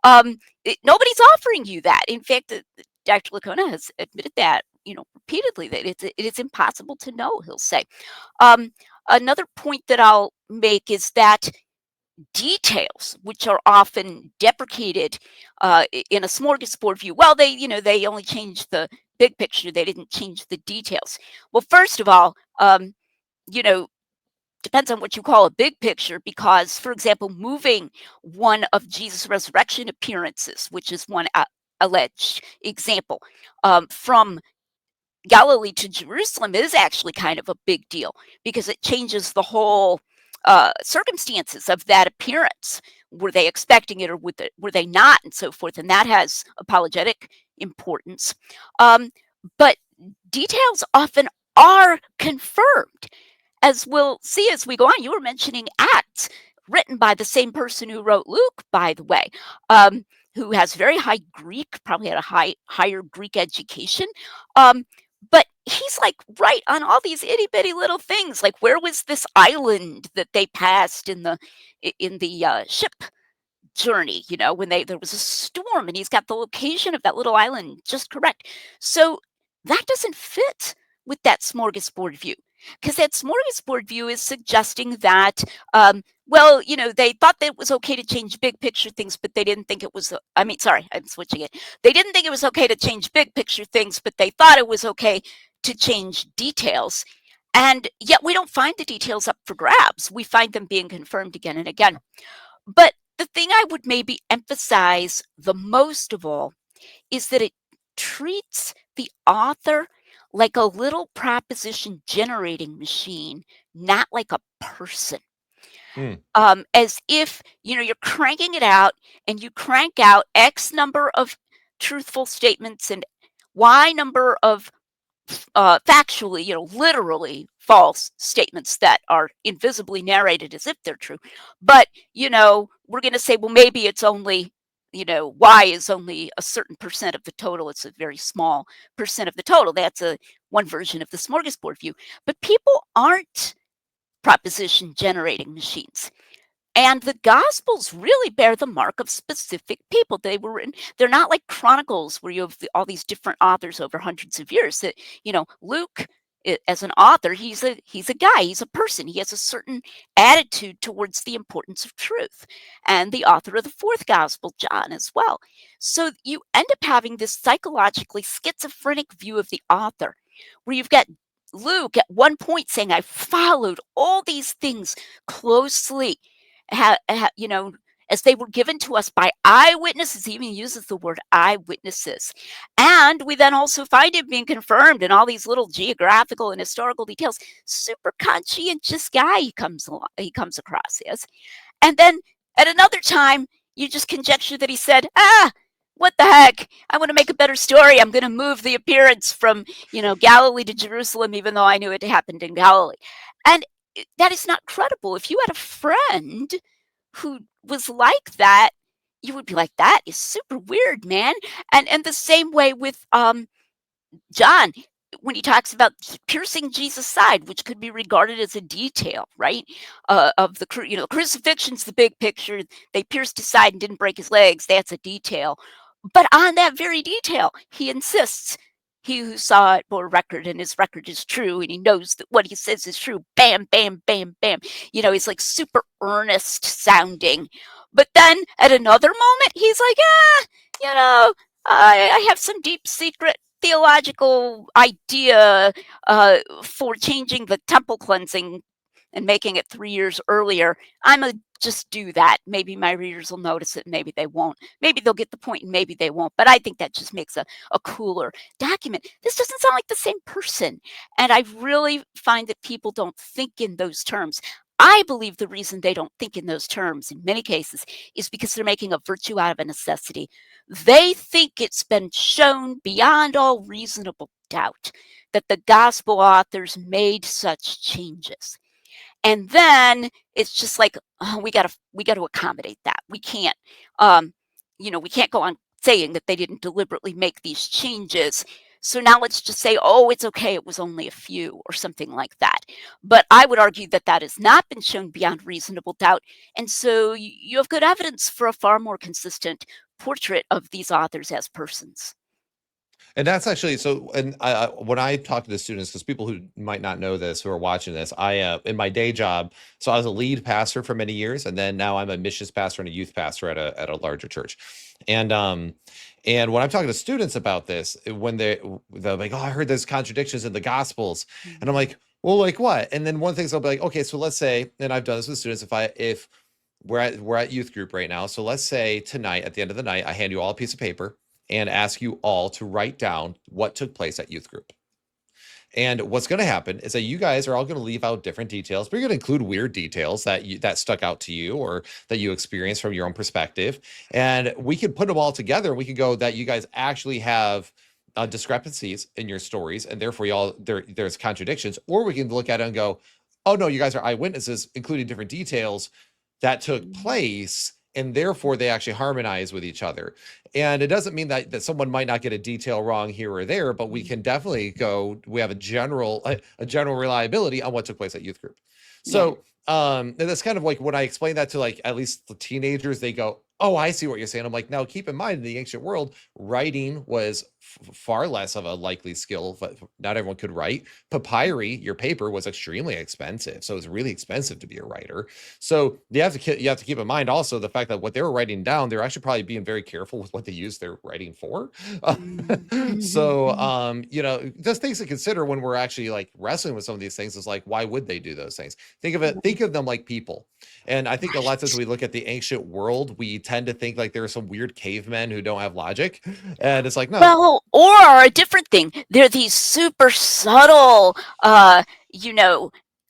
Nobody's offering you that. In fact, Dr. Lacona has admitted that, repeatedly, that it is impossible to know, he'll say. Another point that I'll make is that details, which are often deprecated in a smorgasbord view, well, they only changed the big picture, they didn't change the details. Well, first of all, you know, depends on what you call a big picture, because, for example, moving one of Jesus' resurrection appearances, which is one alleged example, from Galilee to Jerusalem is actually kind of a big deal because it changes the whole circumstances of that appearance. Were they expecting it or were they not, and so forth? And that has apologetic importance. But details often are confirmed, as we'll see as we go on. You were mentioning Acts, written by the same person who wrote Luke, by the way, who has very high Greek, probably had a higher Greek education. But he's like right on all these itty bitty little things, like where was this island that they passed in the ship journey, when there was a storm, and he's got the location of that little island just correct. So that doesn't fit with that smorgasbord view, because that smorgasbord view is suggesting that well, they thought that it was okay to change big picture things, but they didn't think it was, sorry, I'm switching it. They didn't think it was okay to change big picture things, but they thought it was okay to change details. And yet we don't find the details up for grabs. We find them being confirmed again and again. But the thing I would maybe emphasize the most of all is that it treats the author like a little proposition generating machine, not like a person. As if, you're cranking it out and you crank out X number of truthful statements and Y number of factually, literally false statements that are invisibly narrated as if they're true. But, we're going to say, well, maybe it's only, Y is only a certain percent of the total. It's a very small percent of the total. That's one version of the smorgasbord view. But people aren't proposition generating machines. And the Gospels really bear the mark of specific people. They're not like Chronicles where you have all these different authors over hundreds of years. That, Luke, as an author, he's a guy, he's a person. He has a certain attitude towards the importance of truth. And the author of the fourth Gospel, John, as well. So you end up having this psychologically schizophrenic view of the author, where you've got Luke at one point saying, I followed all these things closely, as they were given to us by eyewitnesses. He even uses the word eyewitnesses. And we then also find him being confirmed in all these little geographical and historical details. Super conscientious guy he comes across as. And then at another time, you just conjecture that he said, what the heck? I want to make a better story. I'm going to move the appearance from, Galilee to Jerusalem, even though I knew it happened in Galilee. And that is not credible. If you had a friend who was like that, you would be like, that is super weird, man. And the same way with John, when he talks about piercing Jesus' side, which could be regarded as a detail, right? Of the crucifixion's the big picture. They pierced his side and didn't break his legs. That's a detail. But on that very detail, he insists, he who saw it bore record, and his record is true, and he knows that what he says is true. Bam, bam, bam, bam. He's like super earnest sounding. But then at another moment, he's like, I have some deep secret theological idea for changing the temple cleansing and making it 3 years earlier. I'm going to just do that. Maybe my readers will notice it, maybe they won't. Maybe they'll get the point and maybe they won't. But I think that just makes a cooler document. This doesn't sound like the same person. And I really find that people don't think in those terms. I believe the reason they don't think in those terms in many cases is because they're making a virtue out of a necessity. They think it's been shown beyond all reasonable doubt that the gospel authors made such changes. And then it's just like, oh, we got to accommodate that. We can't, we can't go on saying that they didn't deliberately make these changes. So now let's just say, oh, it's okay, it was only a few or something like that. But I would argue that that has not been shown beyond reasonable doubt. And so you have good evidence for a far more consistent portrait of these authors as persons. And that's actually so. And when I talk to the students, because people who might not know this, who are watching this, in my day job, so I was a lead pastor for many years, and then now I'm a missions pastor and a youth pastor at a larger church. And when I'm talking to students about this, when they're like, "Oh, I heard there's contradictions in the Gospels," and I'm like, "Well, like what?" And then one of the things I'll be like, "Okay, so let's say," and I've done this with students, if we're at youth group right now, so let's say tonight at the end of the night, I hand you all a piece of paper and ask you all to write down what took place at youth group. And what's going to happen is that you guys are all going to leave out different details, but you're going to include weird details that stuck out to you or that you experienced from your own perspective. And we can put them all together and we can go that you guys actually have discrepancies in your stories, and therefore there's contradictions. Or we can look at it and go, oh no, you guys are eyewitnesses, including different details that took place, and therefore they actually harmonize with each other. And it doesn't mean that someone might not get a detail wrong here or there, but we can definitely we have a general reliability on what took place at youth group. So and that's kind of like when I explain that to like at least the teenagers, they go, oh, I see what you're saying. I'm like, now keep in mind, in the ancient world, writing was far less of a likely skill, but not everyone could write. Papyri, your paper, was extremely expensive, so it was really expensive to be a writer. So you have to keep in mind also the fact that what they were writing down, they're actually probably being very careful with what they use their writing for. So just things to consider when we're actually like wrestling with some of these things is like, why would they do those things? Think of them like people. And I think a lot of times we look at the ancient world, we tend to think like there are some weird cavemen who don't have logic. And it's like, no. Well, or a different thing, they're these super subtle,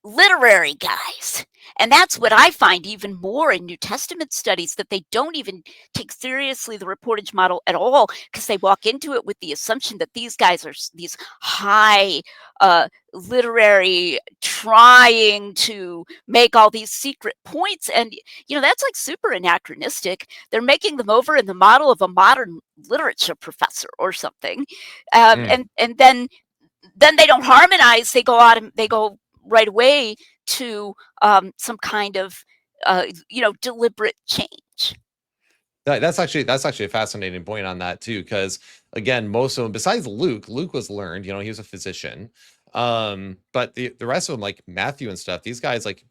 literary guys. And that's what I find even more in New Testament studies, that they don't even take seriously the reportage model at all, because they walk into it with the assumption that these guys are these high literary, trying to make all these secret points. And, that's like super anachronistic. They're making them over in the model of a modern literature professor or something. And then they don't harmonize. They go out and they go right away to some kind of deliberate change. That's actually a fascinating point on that too, because again, most of them, besides Luke was learned, he was a physician. But the rest of them, like Matthew and stuff, these guys, like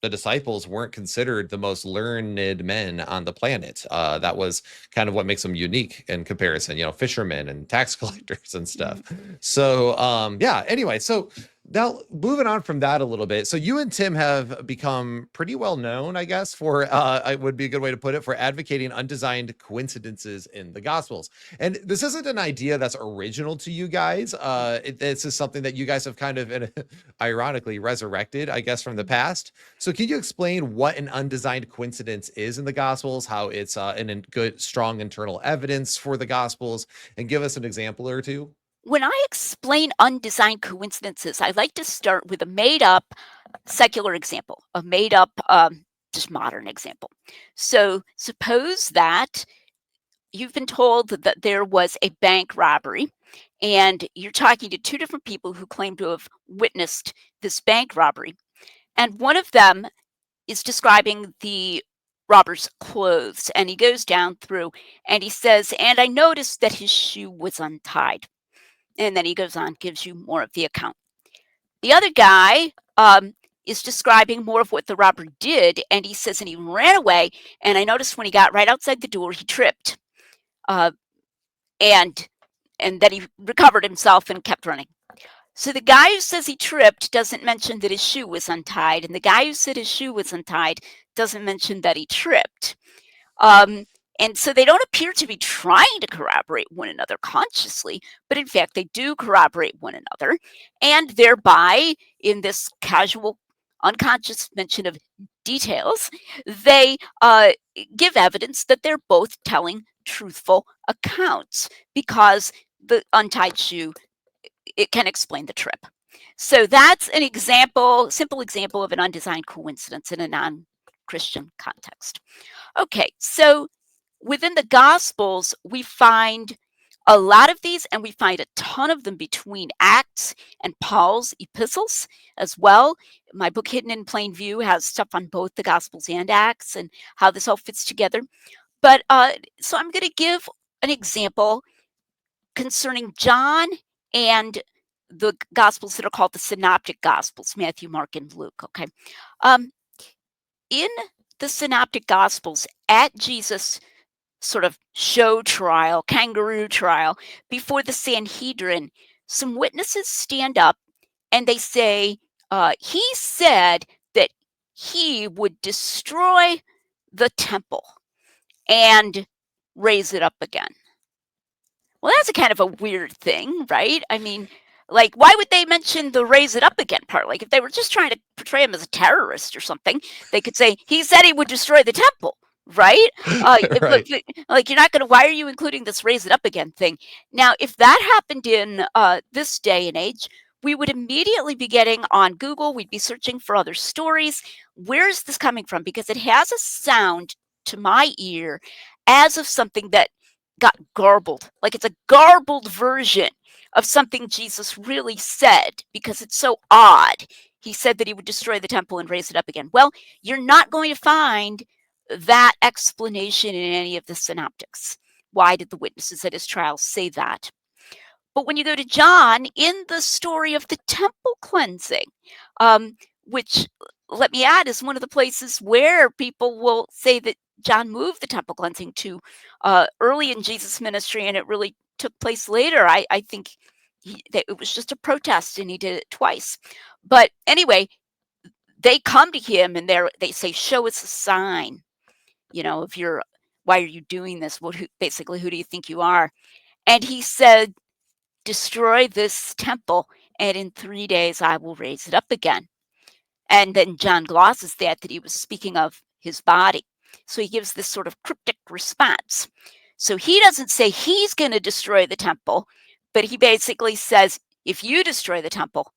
the disciples, weren't considered the most learned men on the planet. That was kind of what makes them unique in comparison, fishermen and tax collectors and stuff. So anyway, so now moving on from that a little bit. So you and Tim have become pretty well known, I guess, for it would be a good way to put it, for advocating undesigned coincidences in the Gospels. And this isn't an idea that's original to you guys. This is something that you guys have kind of ironically resurrected, I guess, from the past. So can you explain what an undesigned coincidence is in the Gospels, how it's an good, strong internal evidence for the Gospels, and give us an example or two? When I explain undesigned coincidences, I like to start with a made-up secular example, a made-up, just modern example. So suppose that you've been told that there was a bank robbery, and you're talking to two different people who claim to have witnessed this bank robbery. And one of them is describing the robber's clothes, and he goes down through and he says, and I noticed that his shoe was untied. And then he goes on, gives you more of the account. The other guy is describing more of what the robber did, and he says, and he ran away, and I noticed when he got right outside the door, he tripped. And then he recovered himself and kept running. So the guy who says he tripped doesn't mention that his shoe was untied, and the guy who said his shoe was untied doesn't mention that he tripped. And so they don't appear to be trying to corroborate one another consciously, but in fact, they do corroborate one another. And thereby, in this casual unconscious mention of details, they give evidence that they're both telling truthful accounts because the untied shoe, it can explain the trip. So that's an example, simple example of an undesigned coincidence in a non-Christian context. Okay, so within the Gospels, we find a lot of these, and we find a ton of them between Acts and Paul's epistles as well. My book, Hidden in Plain View, has stuff on both the Gospels and Acts and how this all fits together. But so I'm going to give an example concerning John and the Gospels that are called the Synoptic Gospels, Matthew, Mark, and Luke. Okay. In the Synoptic Gospels, at Jesus' sort of show trial, kangaroo trial, before the Sanhedrin, some witnesses stand up and they say, he said that he would destroy the temple and raise it up again. Well, that's a kind of a weird thing, right? I mean, like, why would they mention the raise it up again part? Like, if they were just trying to portray him as a terrorist or something, they could say, he said he would destroy the temple, right? Right. Like, you're not going to, why are you including this raise it up again thing? Now, if that happened in this day and age, we would immediately be getting on Google, we'd be searching for other stories. Where is this coming from? Because it has a sound to my ear as of something that got garbled. Like, it's a garbled version of something Jesus really said because it's so odd. He said that he would destroy the temple and raise it up again. Well, you're not going to find that explanation in any of the synoptics. Why did the witnesses at his trial say that? But when you go to John, in the story of the temple cleansing, which, let me add, is one of the places where people will say that John moved the temple cleansing to early in Jesus' ministry, and it really took place later. I think that it was just a protest, and he did it twice. But anyway, they come to him and they say, "Show us a sign. You know, if you're, why are you doing this? Basically, who do you think you are?" And he said, "Destroy this temple, and in 3 days I will raise it up again." And then John glosses that he was speaking of his body. So he gives this sort of cryptic response. So he doesn't say he's going to destroy the temple, but he basically says, if you destroy the temple,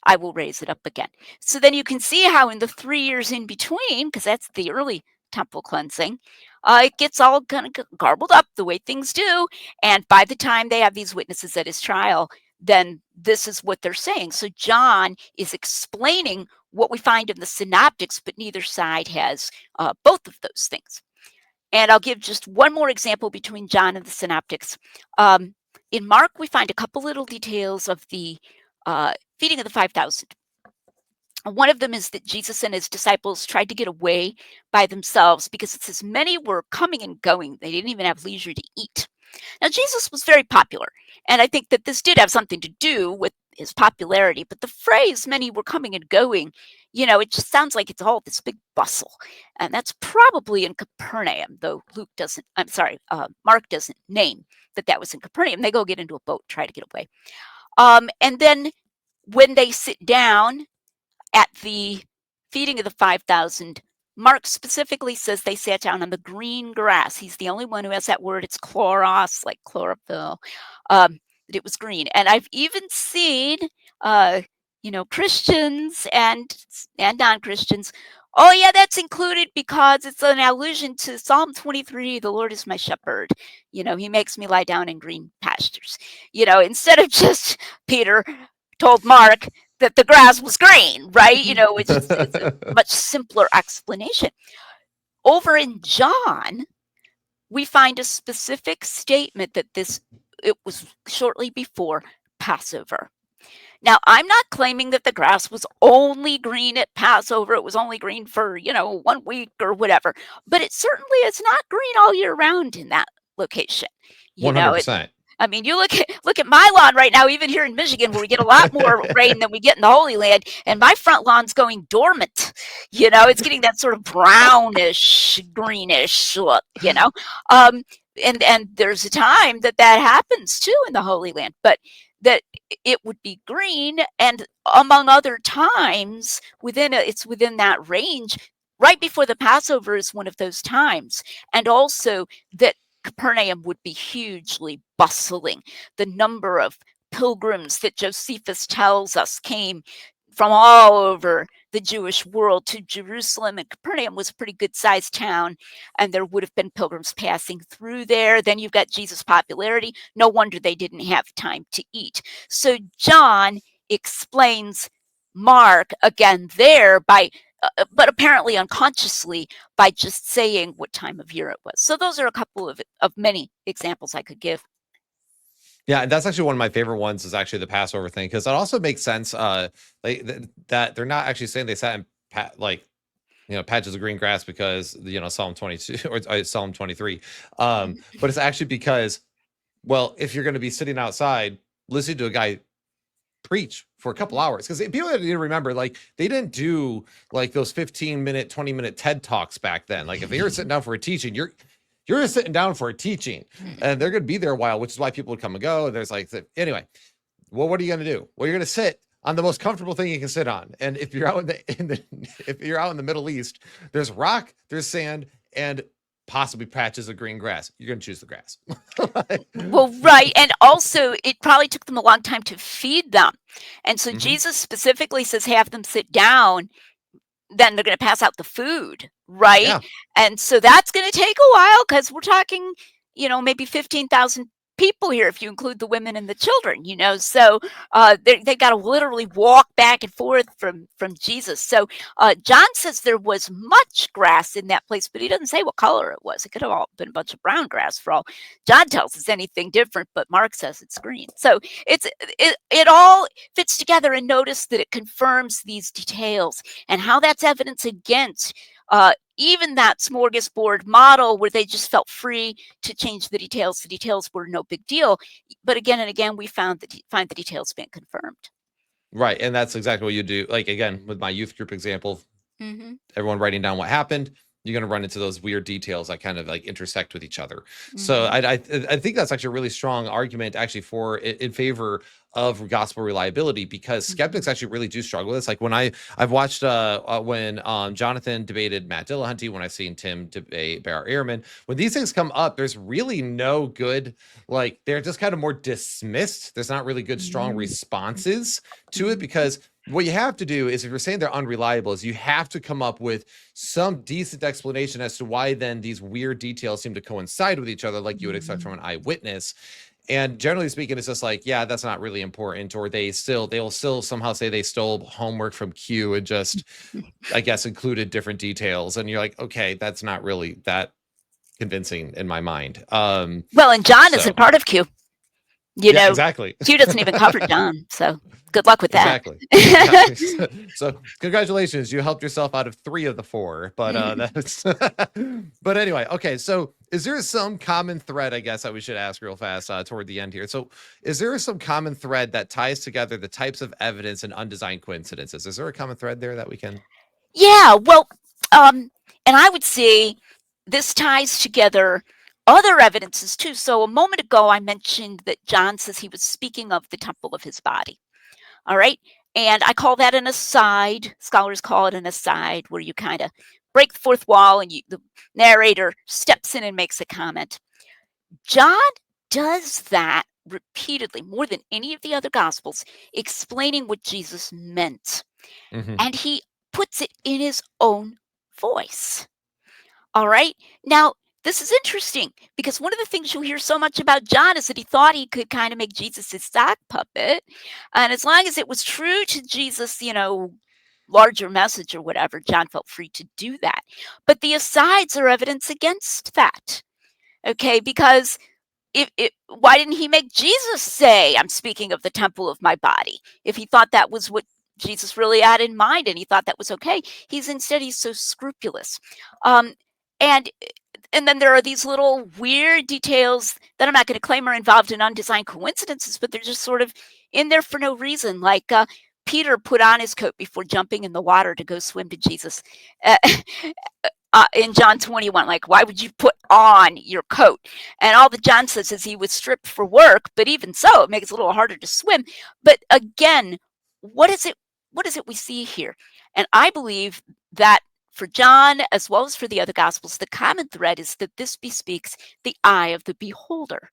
I will raise it up again. So then you can see how in the 3 years in between, because that's the early temple cleansing, it gets all kind of garbled up the way things do. And by the time they have these witnesses at his trial, then this is what they're saying. So John is explaining what we find in the synoptics, but neither side has both of those things. And I'll give just one more example between John and the synoptics. In Mark, we find a couple little details of the feeding of the 5,000. One of them is that Jesus and his disciples tried to get away by themselves because it says many were coming and going. They didn't even have leisure to eat. Now, Jesus was very popular, and I think that this did have something to do with his popularity, but the phrase many were coming and going, you know, it just sounds like it's all this big bustle, and that's probably in Capernaum, though Mark doesn't name that was in Capernaum. They go get into a boat, try to get away. And then when they sit down at the feeding of the 5,000, Mark specifically says they sat down on the green grass. He's the only one who has that word. It's chloros, like chlorophyll. It was green. And I've even seen, Christians and non-Christians. Oh, yeah, that's included because it's an allusion to Psalm 23, the Lord is my shepherd. You know, he makes me lie down in green pastures. You know, instead of just Peter told Mark that the grass was green, right? You know, it's a much simpler explanation. Over in John, we find a specific statement that it was shortly before Passover. Now, I'm not claiming that the grass was only green at Passover. It was only green for, 1 week or whatever, but it certainly is not green all year round in that location. 100%. I mean, you look at my lawn right now, even here in Michigan, where we get a lot more rain than we get in the Holy Land, and my front lawn's going dormant. You know, it's getting that sort of brownish, greenish look. And there's a time that happens too in the Holy Land. But that it would be green, and among other times it's within that range. Right before the Passover is one of those times, and also that Capernaum would be hugely bustling. The number of pilgrims that Josephus tells us came from all over the Jewish world to Jerusalem, and Capernaum was a pretty good sized town, and there would have been pilgrims passing through there. Then you've got Jesus' popularity. No wonder they didn't have time to eat. So John explains Mark again there by but apparently unconsciously, by just saying what time of year it was. So those are a couple of many examples I could give. Yeah, and that's actually one of my favorite ones is actually the Passover thing, because that also makes sense. That they're not actually saying they sat in patches of green grass because Psalm 22 or Psalm 23, but it's actually because, well, if you're going to be sitting outside listening to a guy preach for a couple hours, because people need to remember, like, they didn't do like those 15-minute 20-minute TED talks back then. Like, if they were sitting down for a teaching, you're sitting down for a teaching, and they're going to be there a while, which is why people would come and go. There's anyway, well, what are you going to do? Well, you're going to sit on the most comfortable thing you can sit on. And if you're out if you're out in the Middle East, there's rock, there's sand, and possibly patches of green grass. You're going to choose the grass. Well, right. And also, it probably took them a long time to feed them. And so Jesus specifically says, have them sit down, then they're going to pass out the food, right? Yeah. And so that's going to take a while, because we're talking, maybe 15,000 people here if you include the women and the children, so they got to literally walk back and forth from Jesus. So John says there was much grass in that place, but he doesn't say what color it was. It could have all been a bunch of brown grass for all John tells us anything different, but Mark says it's green. So it all fits together, and notice that it confirms these details and how that's evidence against even that smorgasbord model where they just felt free to change the details. The details were no big deal. But again and again, we find the details being confirmed. Right. And that's exactly what you do. Like, again, with my youth group example, everyone writing down what happened, you're going to run into those weird details that kind of like intersect with each other. So I think that's actually a really strong argument actually in favor of gospel reliability, because skeptics actually really do struggle with this. Like, when I've watched when Jonathan debated Matt Dillahunty, when I've seen Tim debate Bear Ehrman, when these things come up, there's really no good, like, they're just kind of more dismissed. There's not really good strong responses to it, because what you have to do is, if you're saying they're unreliable, is you have to come up with some decent explanation as to why then these weird details seem to coincide with each other, like you would expect from an eyewitness. And generally speaking, it's just like, yeah, that's not really important. Or they'll still somehow say they stole homework from Q and just, I guess, included different details. And you're like, okay, that's not really that convincing in my mind. Well, and John isn't part of Q. Exactly. Q doesn't even cover John. So good luck with that. Exactly. So congratulations, you helped yourself out of 3 of the 4. But that's but anyway, okay. So is there some common thread, I guess, that we should ask real fast toward the end here? So is there some common thread that ties together the types of evidence and undesigned coincidences? Is there a common thread there that we can? Yeah, well, and I would say this ties together other evidences too. So a moment ago, I mentioned that John says he was speaking of the temple of his body. All right. And I call that an aside. Scholars call it an aside, where you kind of break the fourth wall and the narrator steps in and makes a comment. John does that repeatedly, more than any of the other gospels, explaining what Jesus meant. And he puts it in his own voice. All right. Now, this is interesting, because one of the things you'll hear so much about John is that he thought he could kind of make Jesus his sock puppet. And as long as it was true to Jesus, larger message or whatever, John felt free to do that. But the asides are evidence against that. Okay, because why didn't he make Jesus say, I'm speaking of the temple of my body, if he thought that was what Jesus really had in mind and he thought that was okay? He's so scrupulous. And then there are these little weird details that I'm not going to claim are involved in undesigned coincidences, but they're just sort of in there for no reason. Like Peter put on his coat before jumping in the water to go swim to Jesus. in John 21, like, why would you put on your coat? And all that John says is he was stripped for work, but even so, it makes it a little harder to swim. But again, what is it? What is it we see here? And I believe that for John, as well as for the other gospels, the common thread is that this bespeaks the eye of the beholder.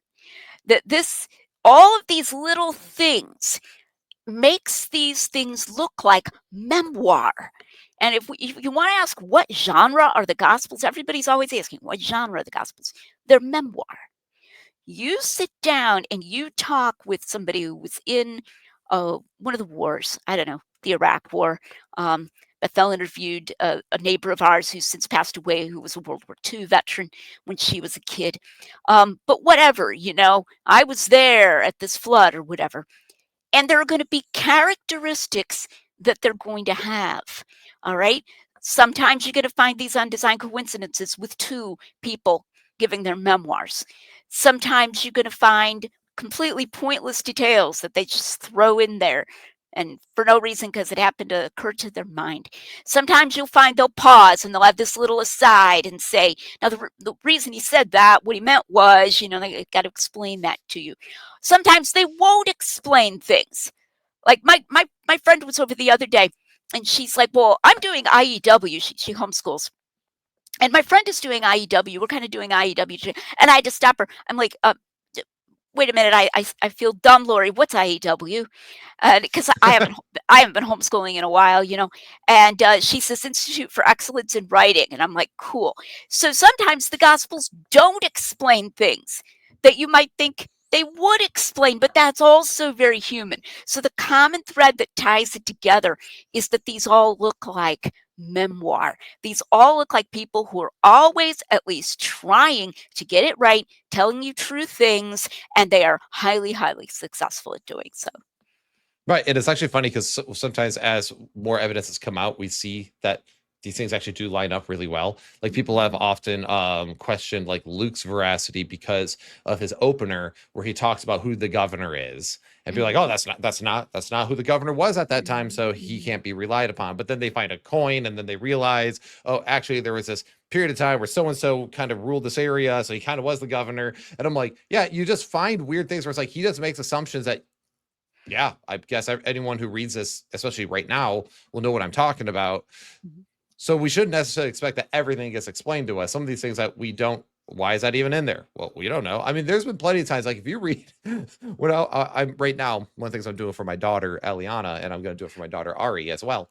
That this, all of these little things makes these things look like memoir. And if you want to ask what genre are the Gospels, everybody's always asking, what genre are the Gospels? They're memoir. You sit down and you talk with somebody who was in one of the wars, I don't know, the Iraq War. Bethel interviewed a neighbor of ours who's since passed away, who was a World War II veteran when she was a kid. But whatever, I was there at this flood or whatever. And there are going to be characteristics that they're going to have. All right. Sometimes you're going to find these undesigned coincidences with two people giving their memoirs. Sometimes you're going to find completely pointless details that they just throw in there and for no reason because it happened to occur to their mind. Sometimes you'll find they'll pause and they'll have this little aside and say, now the reason he said that, what he meant was, they got to explain that to you. Sometimes they won't explain things. Like my friend was over the other day and she's like, well, I'm doing IEW. She homeschools. And my friend is doing IEW. We're kind of doing IEW. And I had to stop her. I'm like, wait a minute. I feel dumb, Lori. What's IEW? Because I haven't been homeschooling in a while, And she says Institute for Excellence in Writing. And I'm like, cool. So sometimes the Gospels don't explain things that you might think they would explain, but that's also very human. So the common thread that ties it together is that these all look like memoir. These all look like people who are always at least trying to get it right, telling you true things, and they are highly, highly successful at doing so. Right. And it's actually funny because sometimes as more evidence has come out, we see that these things actually do line up really well. Like people have often questioned like Luke's veracity because of his opener where he talks about who the governor is and be like, oh, that's not who the governor was at that time. So he can't be relied upon. But then they find a coin and then they realize, oh, actually there was this period of time where so-and-so kind of ruled this area. So he kind of was the governor. And I'm like, yeah, you just find weird things where it's like, he just makes assumptions that, yeah, I guess anyone who reads this, especially right now, will know what I'm talking about. So we shouldn't necessarily expect that everything gets explained to us. Some of these things that we don't, why is that even in there? Well, we don't know. I mean, there's been plenty of times, like if you read, I'm right now, one of the things I'm doing for my daughter, Eliana, and I'm going to do it for my daughter, Ari, as well,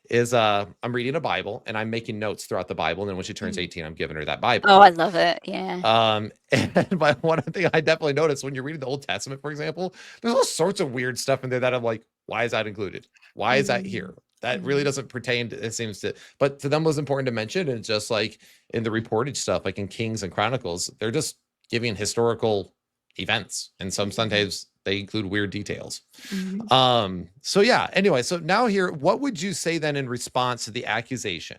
is I'm reading a Bible and I'm making notes throughout the Bible. And then when she turns 18, I'm giving her that Bible. Oh, I love it. Yeah. And one thing I definitely noticed when you're reading the Old Testament, for example, there's all sorts of weird stuff in there that I'm like, why is that included? Why is that here? That really doesn't pertain to, it seems to, but to them was important to mention. And just like in the reportage stuff, like in Kings and Chronicles, they're just giving historical events. And sometimes they include weird details. So yeah, anyway, so now here, what would you say then in response to the accusation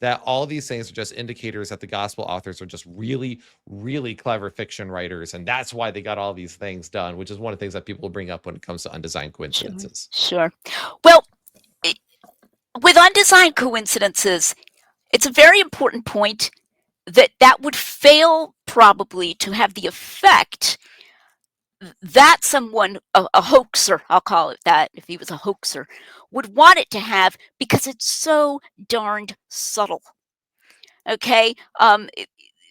that all these things are just indicators that the gospel authors are just really, really clever fiction writers, and that's why they got all these things done, which is one of the things that people bring up when it comes to undesigned coincidences. Sure. Well, with undesigned coincidences, it's a very important point that would fail probably to have the effect that someone, a hoaxer, I'll call it that, if he was a hoaxer, would want it to have because it's so darned subtle. Okay?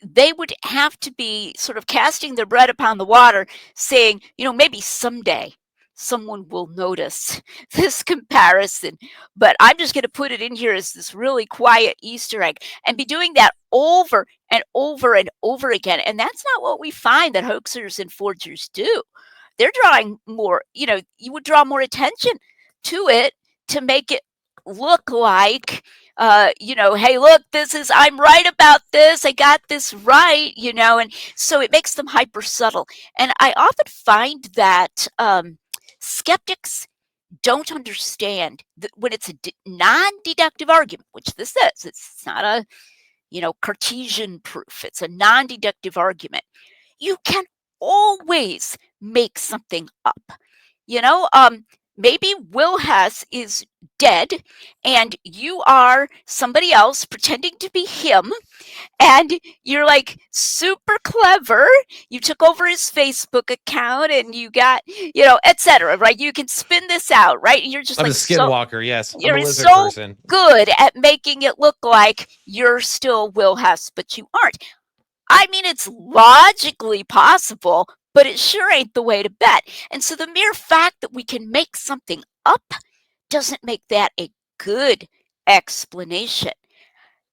They would have to be sort of casting their bread upon the water, saying, maybe someday someone will notice this comparison, but I'm just going to put it in here as this really quiet Easter egg and be doing that over and over and over again. And that's not what we find that hoaxers and forgers do. They're drawing more, you would draw more attention to it to make it look like, hey, look, I'm right about this. I got this right, and so it makes them hyper subtle. And I often find that skeptics don't understand that when it's a non-deductive argument, which this is, it's not a, Cartesian proof. It's a non-deductive argument. You can always make something up. maybe Will Hess is dead and you are somebody else pretending to be him, and you're like super clever. You took over his Facebook account and you got, etc. Right? You can spin this out, right? And you're just I'm a like skinwalker. Yes, I'm a you're lizard so person. good at making it look like you're still Will Hess, but you aren't. I mean, it's logically possible, but it sure ain't the way to bet. And so the mere fact that we can make something up doesn't make that a good explanation.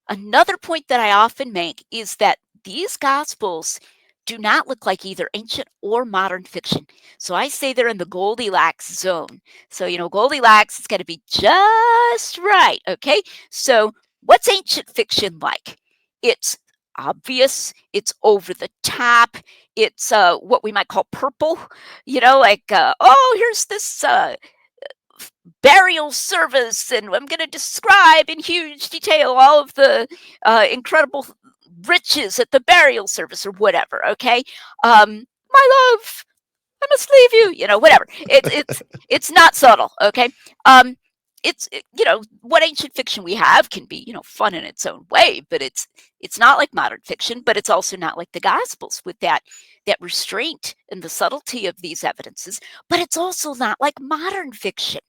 Another point that I often make is that these Gospels do not look like either ancient or modern fiction. So I say they're in the Goldilocks zone. So, Goldilocks is going to be just right. Okay. So, what's ancient fiction like? It's obvious, it's over the top, it's what we might call purple, like, oh, here's this burial service, and I'm going to describe in huge detail all of the incredible riches at the burial service or whatever. Okay, my love, I must leave you. Whatever. It's not subtle. Okay. What ancient fiction we have can be fun in its own way, but it's not like modern fiction, but it's also not like the Gospels with that restraint and the subtlety of these evidences. But it's also not like modern fiction.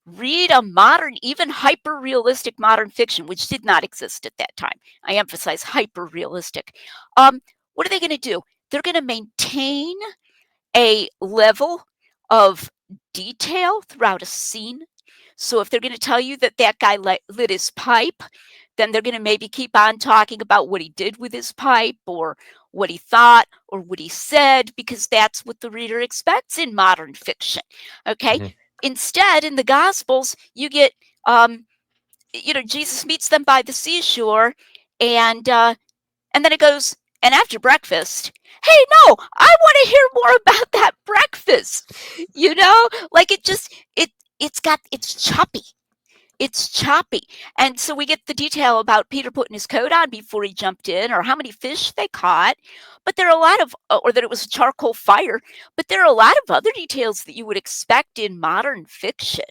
Read a modern, even hyper realistic modern fiction, which did not exist at that time. I emphasize hyper realistic. What are they going to do? They're going to maintain a level of detail throughout a scene. So if they're going to tell you that that guy lit his pipe, then they're going to maybe keep on talking about what he did with his pipe or what he thought or what he said, because that's what the reader expects in modern fiction. Okay. Mm-hmm. Instead, in the Gospels, you get, Jesus meets them by the seashore, and then it goes, and after breakfast, hey, no, I want to hear more about that breakfast. Like it's choppy. It's choppy. And so we get the detail about Peter putting his coat on before he jumped in, or how many fish they caught. But there are a lot of, or that it was a charcoal fire. But there are a lot of other details that you would expect in modern fiction,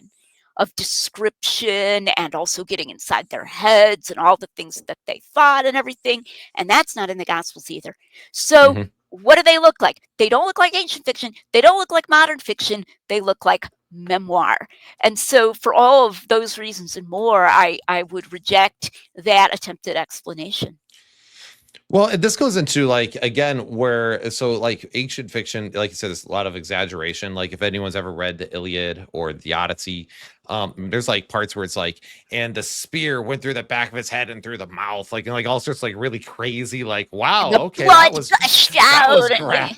of description and also getting inside their heads and all the things that they thought and everything. And that's not in the Gospels either. So, Mm-hmm. what do they look like? They don't look like ancient fiction. They don't look like modern fiction. They look like memoir. And so, for all of those reasons and more, I would reject that attempted explanation. Well, and this goes into like again where like ancient fiction, like you said, there's a lot of exaggeration. Like if anyone's ever read the Iliad or the Odyssey, there's like parts where it's like, and the spear went through the back of his head and through the mouth, like and like all sorts of, like really crazy, like wow, And the okay, blood gushed out. crap.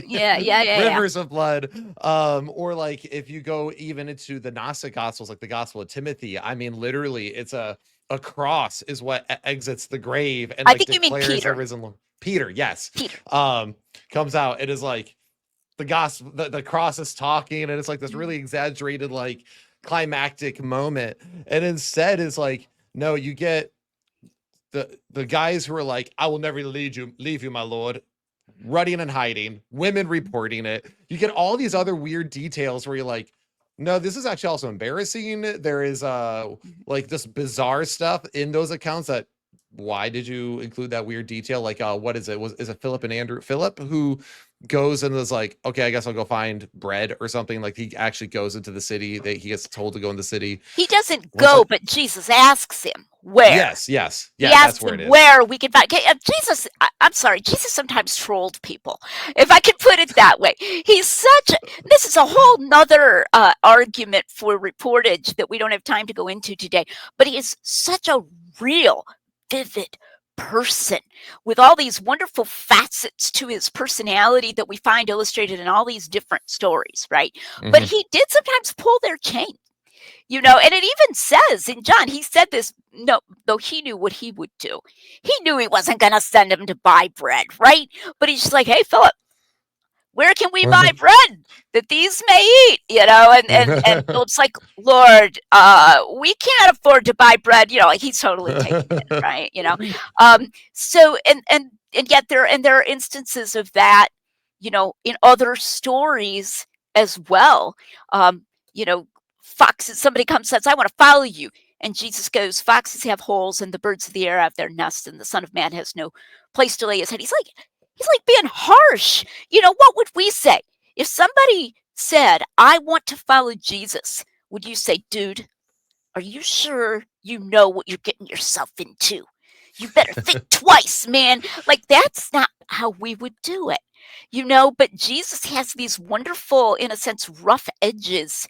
Yeah. Rivers of blood. Or like if you go even into the Gnostic Gospels, like the Gospel of Timothy, I mean, literally, it's a cross is what exits the grave and I like think you mean declares Peter. a risen Lord. Peter, yes. Peter. Comes out. It is like the gospel, the cross is talking, and it's like this really exaggerated, like climactic moment. And instead is like, no, you get the guys who are like, I will never leave you, my lord, running and hiding, women reporting it. You get all these other weird details where you're like, no, this is actually also embarrassing. There is like this bizarre stuff in those accounts that why did you include that weird detail? Like what is it? Is it Philip and Andrew? Philip who goes and is like, okay, I guess I'll go find bread or something. Like he actually goes into the city. He gets told to go in the city. He doesn't go, but Jesus asks him where. Yes. He that's asks where him it is. where we can find. Jesus, I'm sorry, Jesus sometimes trolled people, if I could put it that way. This is a whole nother argument for reportage that we don't have time to go into today, but he is such a real, vivid person with all these wonderful facets to his personality that we find illustrated in all these different stories, right? But he did sometimes pull their chain. And it even says in John, he said this, no, though he knew what he would do. He knew he wasn't going to send him to buy bread, right? But he's just like, hey, Philip, where can we buy bread that these may eat? And Philip's like, Lord, we can't afford to buy bread. He's totally taking it, right? So, and yet there are instances of that, in other stories as well. foxes, somebody comes and says, I want to follow you. And Jesus goes, foxes have holes and the birds of the air have their nests and the Son of Man has no place to lay his head. He's like being harsh. What would we say? If somebody said, I want to follow Jesus, would you say, dude, are you sure you know what you're getting yourself into? You better think twice, man. Like, that's not how we would do it, but Jesus has these wonderful, in a sense, rough edges,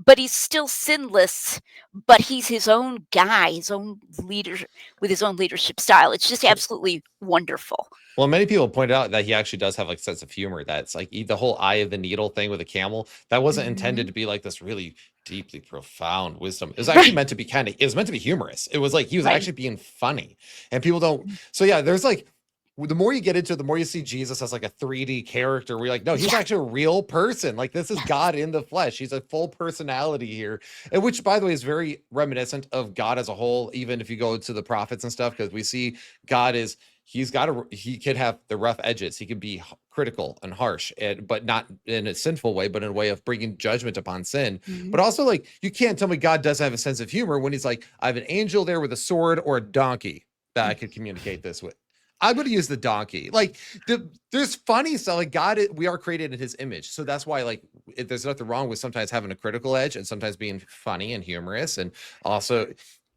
but he's still sinless, but he's his own guy, his own leader with his own leadership style. It's just absolutely wonderful. Well, many people pointed out that he actually does have like a sense of humor. That's like the whole eye of the needle thing with a camel. That wasn't intended to be like this really deeply profound wisdom. It was actually meant to be it was meant to be humorous. It was like he was actually being funny, and people don't. So yeah, there's like the more you get into it, the more you see Jesus as like a 3D character. Where you're like, no, he's actually a real person. Like this is God in the flesh. He's a full personality here, and which, by the way, is very reminiscent of God as a whole. Even if you go to the prophets and stuff, because we see God is. He could have the rough edges. He could be critical and harsh, but not in a sinful way, but in a way of bringing judgment upon sin. But also, like, you can't tell me God doesn't have a sense of humor when he's like, I have an angel there with a sword or a donkey that I could communicate this with. I'm going to use the donkey. Like, there's funny stuff. Like, God, we are created in his image. So that's why, like, there's nothing wrong with sometimes having a critical edge and sometimes being funny and humorous. And also,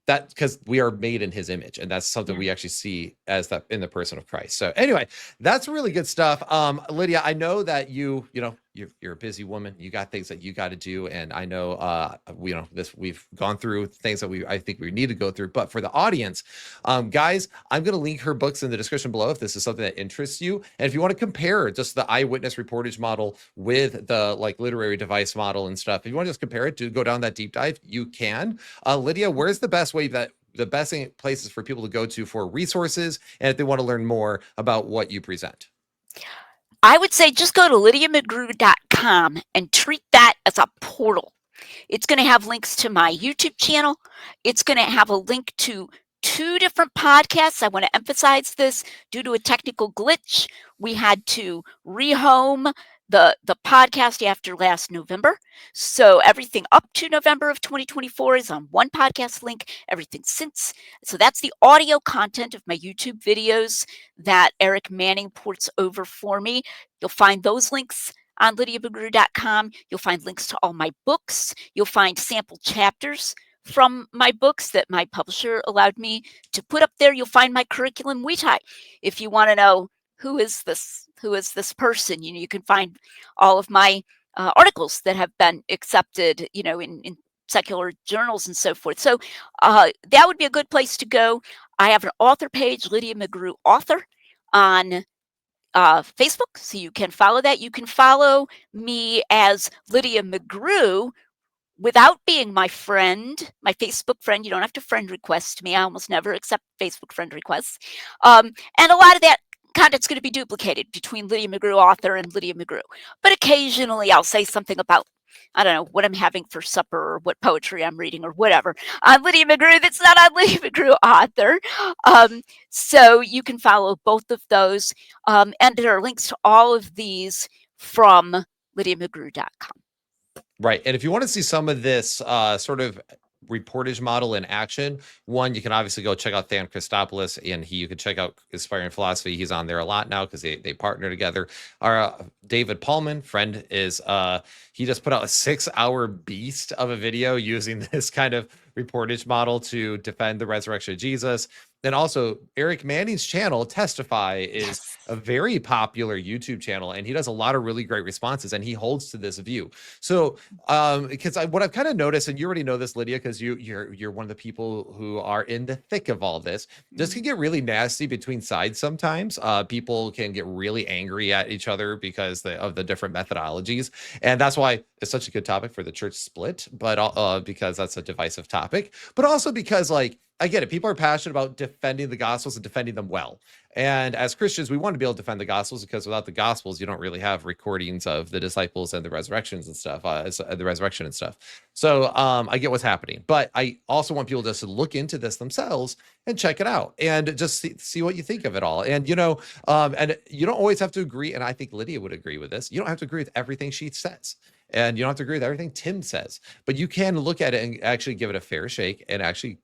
that because we are made in his image, and that's something we actually see as that in the person of Christ. So anyway, that's really good stuff. Lydia, I know that you're a busy woman. You got things that you got to do, and I know we've gone through things that I think we need to go through. But for the audience, guys, I'm going to link her books in the description below if this is something that interests you, and if you want to compare just the eyewitness reportage model with the like literary device model and stuff, if you want to just compare it to go down that deep dive, you can. Lydia, where's the best way the best places for people to go to for resources and if they want to learn more about what you present? I would say just go to lydiamcgrew.com and treat that as a portal. It's going to have links to my YouTube channel. It's going to have a link to 2 different podcasts. I want to emphasize this. Due to a technical glitch, we had to rehome the podcast after last November. So everything up to November of 2024 is on one podcast link, everything since. So that's the audio content of my YouTube videos that Eric Manning ports over for me. You'll find those links on lydiamcgrew.com. You'll find links to all my books. You'll find sample chapters from my books that my publisher allowed me to put up there. You'll find my curriculum vitae. If you want to know who is this person, you can find all of my articles that have been accepted, in secular journals and so forth. So that would be a good place to go. I have an author page, Lydia McGrew Author, on Facebook, so you can follow that. You can follow me as Lydia McGrew without being my friend, my Facebook friend. You don't have to friend request me. I almost never accept Facebook friend requests. And a lot of that content's going to be duplicated between Lydia McGrew Author and Lydia McGrew. But occasionally I'll say something about, I don't know, what I'm having for supper or what poetry I'm reading or whatever on Lydia McGrew that's not on Lydia McGrew Author. So you can follow both of those. And there are links to all of these from lydiamcgrew.com. Right. And if you want to see some of this sort of reportage model in action, one, you can obviously go check out Than Christopoulos, and you can check out Inspiring Philosophy. He's on there a lot now because they partner together. Our David Paulman, friend, is he just put out a 6-hour beast of a video using this kind of reportage model to defend the resurrection of Jesus. And also Eric Manning's channel, Testify, is a very popular YouTube channel, and he does a lot of really great responses, and he holds to this view. So because what I've kind of noticed, and you already know this, Lydia, because you're one of the people who are in the thick of all this, this can get really nasty between sides sometimes. People can get really angry at each other because of the different methodologies, and that's why it's such a good topic for the church split, but because that's a divisive topic, but also because, like, I get it. People are passionate about defending the Gospels and defending them well. And as Christians, we want to be able to defend the Gospels because without the Gospels, you don't really have recordings of the disciples and the resurrections and stuff, the resurrection and stuff. So I get what's happening. But I also want people just to look into this themselves and check it out and just see what you think of it all. And, and you don't always have to agree. And I think Lydia would agree with this. You don't have to agree with everything she says. And you don't have to agree with everything Tim says, but you can look at it and actually give it a fair shake and actually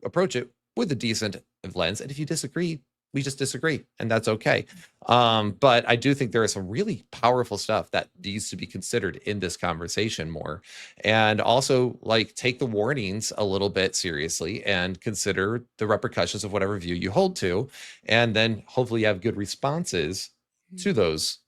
approach it with a decent lens. And if you disagree, we just disagree, and that's okay. But I do think there is some really powerful stuff that needs to be considered in this conversation more. And also, like, take the warnings a little bit seriously and consider the repercussions of whatever view you hold to. And then hopefully you have good responses to those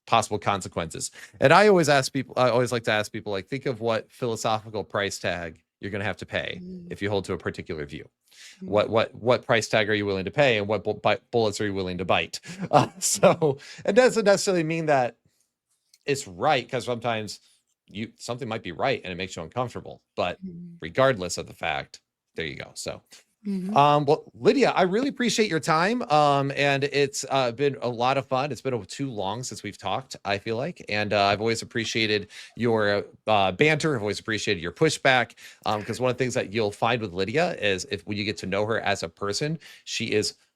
possible consequences. And I always like to ask people, like, think of what philosophical price tag you're going to have to pay if you hold to a particular view. What price tag are you willing to pay, and what bullets are you willing to bite? So it doesn't necessarily mean that it's right, because sometimes something might be right and it makes you uncomfortable, but regardless of the fact, there you go. So well, Lydia, I really appreciate your time. And it's been a lot of fun. It's been too long since we've talked, I feel like. And I've always appreciated your banter. I've always appreciated your pushback. Because one of the things that you'll find with Lydia is, when you get to know her as a person,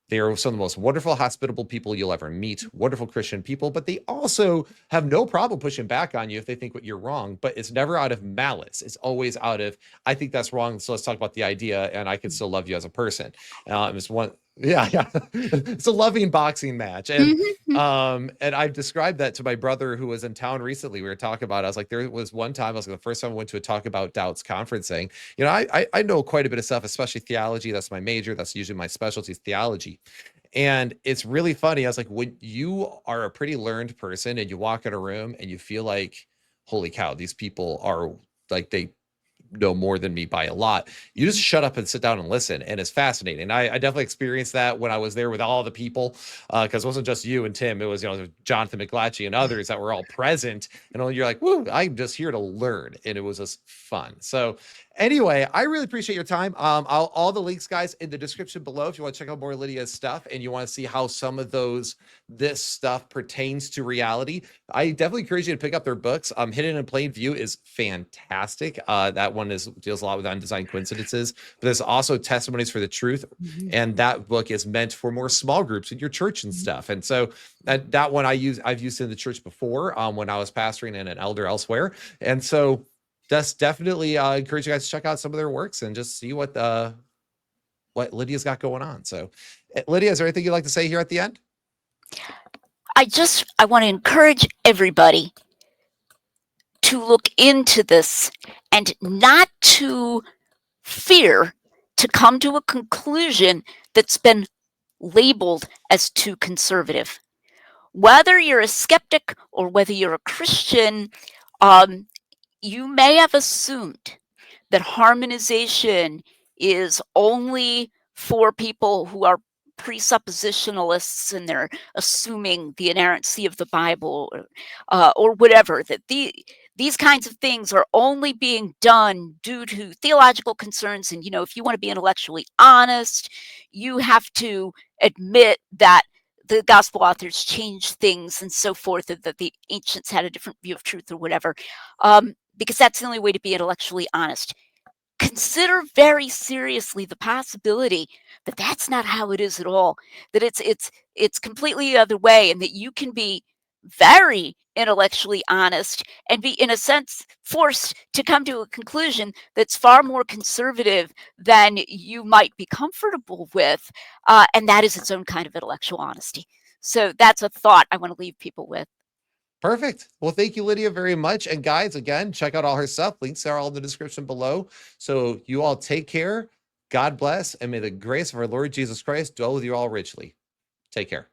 they are some of the most wonderful, hospitable people you'll ever meet, wonderful Christian people, but they also have no problem pushing back on you if they think what you're wrong, but it's never out of malice. It's always out of, I think that's wrong, so let's talk about the idea, and I can still love you as a person. It's one, yeah. It's a loving boxing match. And and I've described that to my brother who was in town recently. We were talking about it. I was like, there was one time, the first time I went to a Talk About Doubts conference, saying, I know quite a bit of stuff, especially theology. That's my major. That's usually my specialty, is theology. And it's really funny. I was like, when you are a pretty learned person and you walk in a room and you feel like, holy cow, these people are like, they know more than me by a lot, you just shut up and sit down and listen, and it's fascinating. I definitely experienced that when I was there with all the people, because it wasn't just you and Tim, it was Jonathan McGlatchy and others that were all present, and you're like, woo, I'm just here to learn, and it was just fun. So anyway, I really appreciate your time. All the links, guys, in the description below if you want to check out more Lydia's stuff and you want to see how some of this stuff pertains to reality. I definitely encourage you to pick up their books. Hidden in Plain View is fantastic. That one deals a lot with undesigned coincidences, but there's also Testimonies for the Truth, and that book is meant for more small groups in your church and stuff. And so that one I've used in the church before, when I was pastoring and an elder elsewhere. And so just definitely encourage you guys to check out some of their works and just see what Lydia's got going on. So, Lydia, is there anything you'd like to say here at the end? I want to encourage everybody to look into this and not to fear to come to a conclusion that's been labeled as too conservative. Whether you're a skeptic or whether you're a Christian, you may have assumed that harmonization is only for people who are presuppositionalists and they're assuming the inerrancy of the Bible, or whatever, that these kinds of things are only being done due to theological concerns. And, if you want to be intellectually honest, you have to admit that the gospel authors changed things and so forth, and that the ancients had a different view of truth or whatever, because that's the only way to be intellectually honest. Consider very seriously the possibility that that's not how it is at all, that it's completely the other way, and that you can be very intellectually honest and be, in a sense, forced to come to a conclusion that's far more conservative than you might be comfortable with, and that is its own kind of intellectual honesty. So that's a thought I want to leave people with. Perfect. Well, thank you, Lydia, very much. And guys, again, check out all her stuff. Links are all in the description below. So you all take care. God bless, and may the grace of our Lord Jesus Christ dwell with you all richly. Take care.